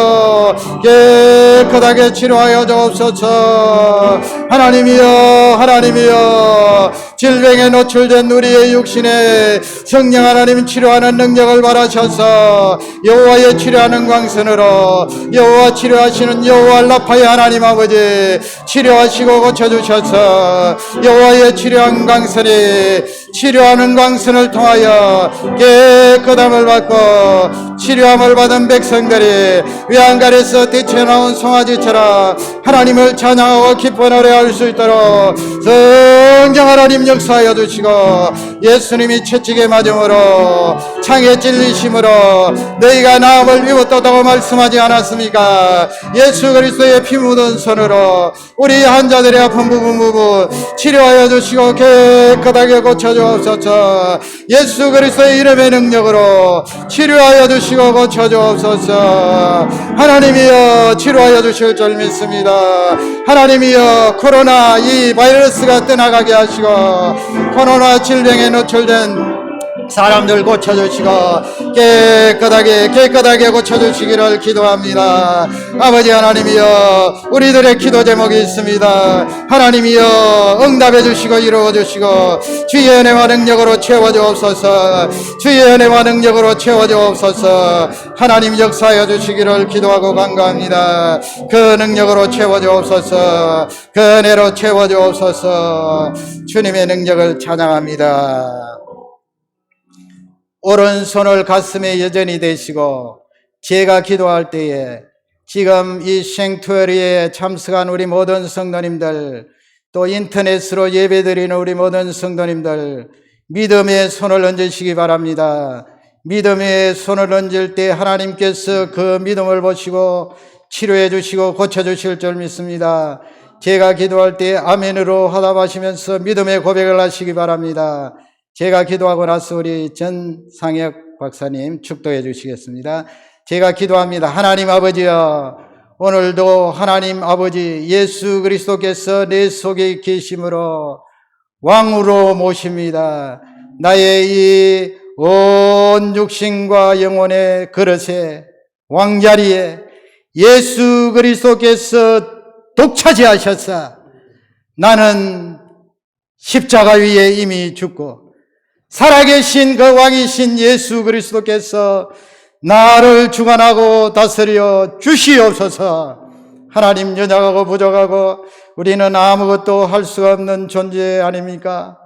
깨끗하게 치료하여 주옵소서. 하나님이여, 질병에 노출된 우리의 육신에 성령 하나님 치료하는 능력을 바라셔서 여호와의 치료하는 광선으로 여호와 치료하시는 여호와 라파의 하나님 아버지 치료하시고 고쳐주셔서 여호와의 치료한 광선이 치료하는 광선을 통하여 깨끗함을 받고 치료함을 받은 백성들이 외양간에서 뛰쳐나온 송아지처럼 하나님을 찬양하고 기뻐 노래할 수 있도록 성령 하나님 역사하여 주시고, 예수님이 채찍에 맞음으로 창에 찔리심으로 너희가 나음을 입었다고 말씀하지 않았습니까? 예수 그리스도의 피 묻은 손으로 우리 환자들의 아픈 부분 치료하여 주시고 깨끗하게 고쳐주옵소서. 예수 그리스도의 이름의 능력으로 치료하여 주시고 고쳐주옵소서. 하나님이여, 치료하여 주실 줄 믿습니다. 하나님이여, 코로나 이 바이러스가 떠나가게 하시고 코로나 질병에 노출된 사람들 고쳐주시고 깨끗하게 고쳐주시기를 기도합니다. 아버지 하나님이여, 우리들의 기도 제목이 있습니다. 하나님이여, 응답해 주시고 이루어 주시고 주의 은혜와 능력으로 채워 주옵소서. 주의 은혜와 능력으로 채워 주옵소서. 하나님 역사하여 주시기를 기도하고 간구합니다. 그 능력으로 채워 주옵소서. 그 은혜로 채워 주옵소서. 주님의 능력을 찬양합니다. 오른손을 가슴에 여전히 대시고 제가 기도할 때에 지금 이 생투어리에 참석한 우리 모든 성도님들, 또 인터넷으로 예배드리는 우리 모든 성도님들, 믿음의 손을 얹으시기 바랍니다. 믿음의 손을 얹을 때 하나님께서 그 믿음을 보시고 치료해 주시고 고쳐 주실 줄 믿습니다. 제가 기도할 때 아멘으로 화답하시면서 믿음의 고백을 하시기 바랍니다. 제가 기도하고 나서 우리 전상혁 박사님 축도해 주시겠습니다. 제가 기도합니다. 하나님 아버지여, 오늘도 하나님 아버지 예수 그리스도께서 내 속에 계심으로 왕으로 모십니다. 나의 이 온 육신과 영혼의 그릇에 왕자리에 예수 그리스도께서 독차지하셨사 나는 십자가 위에 이미 죽고 살아계신 그 왕이신 예수 그리스도께서 나를 주관하고 다스려 주시옵소서. 하나님, 연약하고 부족하고 우리는 아무것도 할 수가 없는 존재 아닙니까?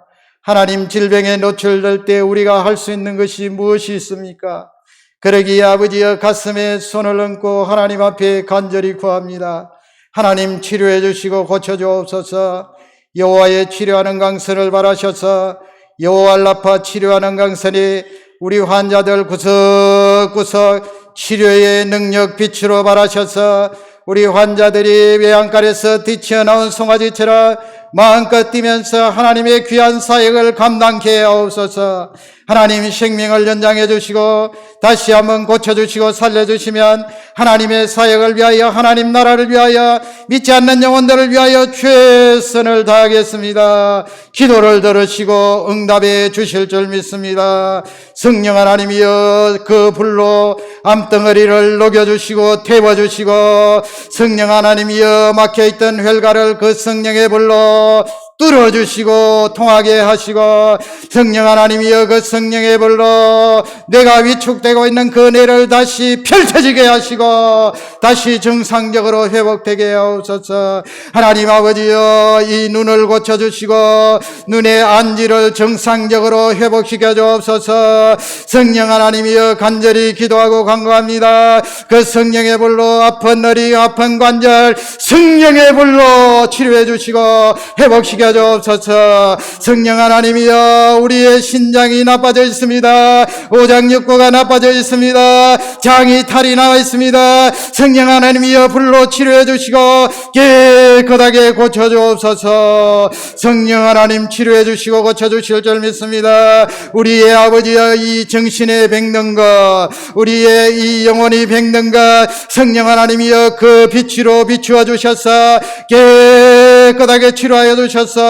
하나님, 질병에 노출될 때 우리가 할 수 있는 것이 무엇이 있습니까? 그러기에 아버지여 가슴에 손을 얹고 하나님 앞에 간절히 구합니다. 하나님, 치료해 주시고 고쳐 주옵소서. 여호와의 치료하는 강선을 바라셔서 여호와 라파 치료하는 강선이 우리 환자들 구석구석 치료의 능력 빛으로 바라셔서 우리 환자들이 외양간에서 뛰쳐나온 송아지처럼 마음껏 뛰면서 하나님의 귀한 사역을 감당케 하옵소서. 하나님, 생명을 연장해 주시고 다시 한번 고쳐주시고 살려주시면 하나님의 사역을 위하여, 하나님 나라를 위하여, 믿지 않는 영혼들을 위하여 최선을 다하겠습니다. 기도를 들으시고 응답해 주실 줄 믿습니다. 성령 하나님이여, 그 불로 암덩어리를 녹여주시고 태워주시고, 성령 하나님이여, 막혀있던 혈관을 그 성령의 불로 뚫어주시고 통하게 하시고, 성령 하나님이여, 그 성령의 불로 내가 위축되고 있는 그 뇌를 다시 펼쳐지게 하시고 다시 정상적으로 회복되게 하옵소서. 하나님 아버지여, 이 눈을 고쳐주시고 눈의 안지를 정상적으로 회복시켜 주옵소서. 성령 하나님이여, 간절히 기도하고 간구합니다. 그 성령의 불로 아픈 허리, 아픈 관절 성령의 불로 치료해 주시고 회복시켜 주옵소서. 성령 하나님이여, 우리의 신장이 나빠져 있습니다. 오장육부가 나빠져 있습니다. 장이 탈이 나와 있습니다. 성령 하나님이여, 불로 치료해 주시고 깨끗하게 고쳐 주옵소서. 성령 하나님, 치료해 주시고 고쳐 주실 줄 믿습니다. 우리의 아버지여, 이 정신에 뱅는 것, 우리의 이 영혼이 뱅는 것, 성령 하나님이여, 그 빛으로 비추어 주셔서 깨끗하게 치료하여 주셔서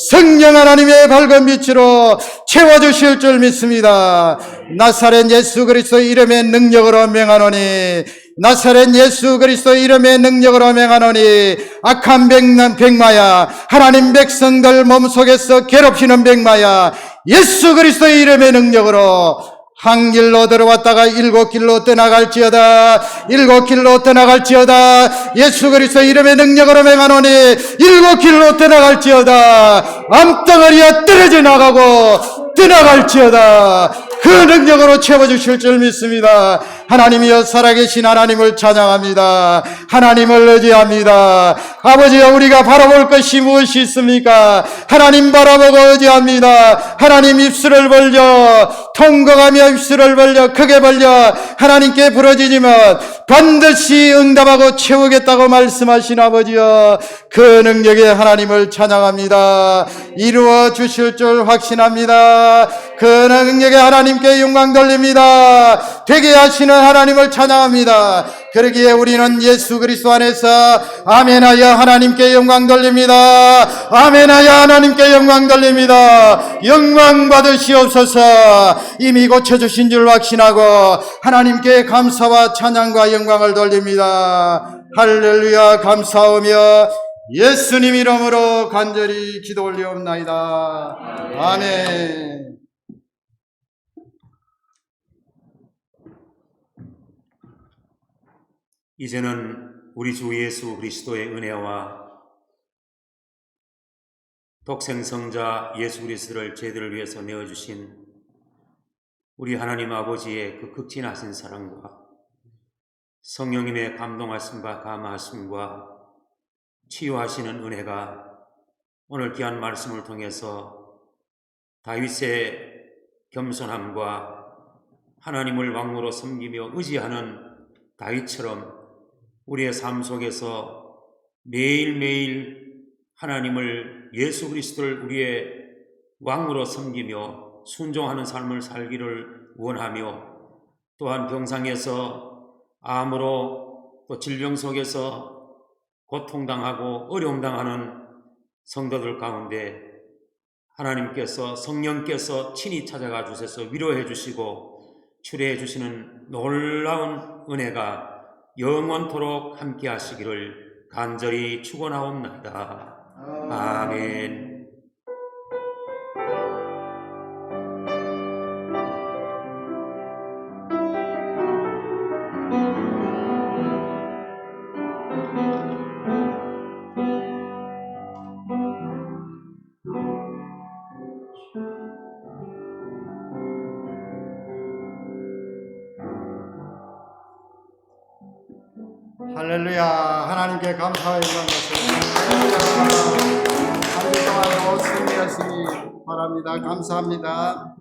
성령 하나님의 밝은 빛으로 채워주실 줄 믿습니다. 나사렛 예수 그리스도 이름의 능력으로 명하노니, 나사렛 예수 그리스도 이름의 능력으로 명하노니, 악한 백마야, 하나님 백성들 몸속에서 괴롭히는 백마야, 예수 그리스도 이름의 능력으로 한 길로 들어왔다가 7길로 떠나갈지어다. 7길로 떠나갈지어다. 예수 그리스도 이름의 능력으로 명하노니 7길로 떠나갈지어다. 암덩어리에 떨어져 나가고 떠나갈지어다. 그 능력으로 채워주실 줄 믿습니다. 하나님이여, 살아계신 하나님을 찬양합니다. 하나님을 의지합니다. 아버지여, 우리가 바라볼 것이 무엇이 있습니까? 하나님 바라보고 의지합니다. 하나님, 입술을 벌려 통곡하며 입술을 벌려 크게 벌려 하나님께 부르짖으면 반드시 응답하고 채우겠다고 말씀하신 아버지여, 그 능력의 하나님을 찬양합니다. 이루어 주실 줄 확신합니다. 그 능력의 하나님께 영광 돌립니다. 되게 하시는 하나님을 찬양합니다. 그러기에 우리는 예수 그리스도 안에서 아멘하여 하나님께 영광 돌립니다. 아멘하여 하나님께 영광 돌립니다. 영광 받으시옵소서. 이미 고쳐주신 줄 확신하고 하나님께 감사와 찬양과 영광을 돌립니다. 할렐루야. 감사하며 예수님 이름으로 간절히 기도 올리옵나이다. 아멘. 이제는 우리 주 예수 그리스도의 은혜와 독생성자 예수 그리스도를 저희들을 위해서 내어주신 우리 하나님 아버지의 그 극진하신 사랑과 성령님의 감동하심과 감화하심과 치유하시는 은혜가 오늘 귀한 말씀을 통해서 다윗의 겸손함과 하나님을 왕으로 섬기며 의지하는 다윗처럼 우리의 삶 속에서 매일매일 하나님을, 예수 그리스도를 우리의 왕으로 섬기며 순종하는 삶을 살기를 원하며, 또한 병상에서 암으로 또 질병 속에서 고통당하고 어려움당하는 성도들 가운데 하나님께서 성령께서 친히 찾아가 주셔서 위로해 주시고 치료해 주시는 놀라운 은혜가 영원토록 함께 하시기를 간절히 축원하옵나이다. 아멘. 할렐루야. 하나님께 감사의 것을 한 주 동안 못 승리하시기 바랍니다. 감사합니다.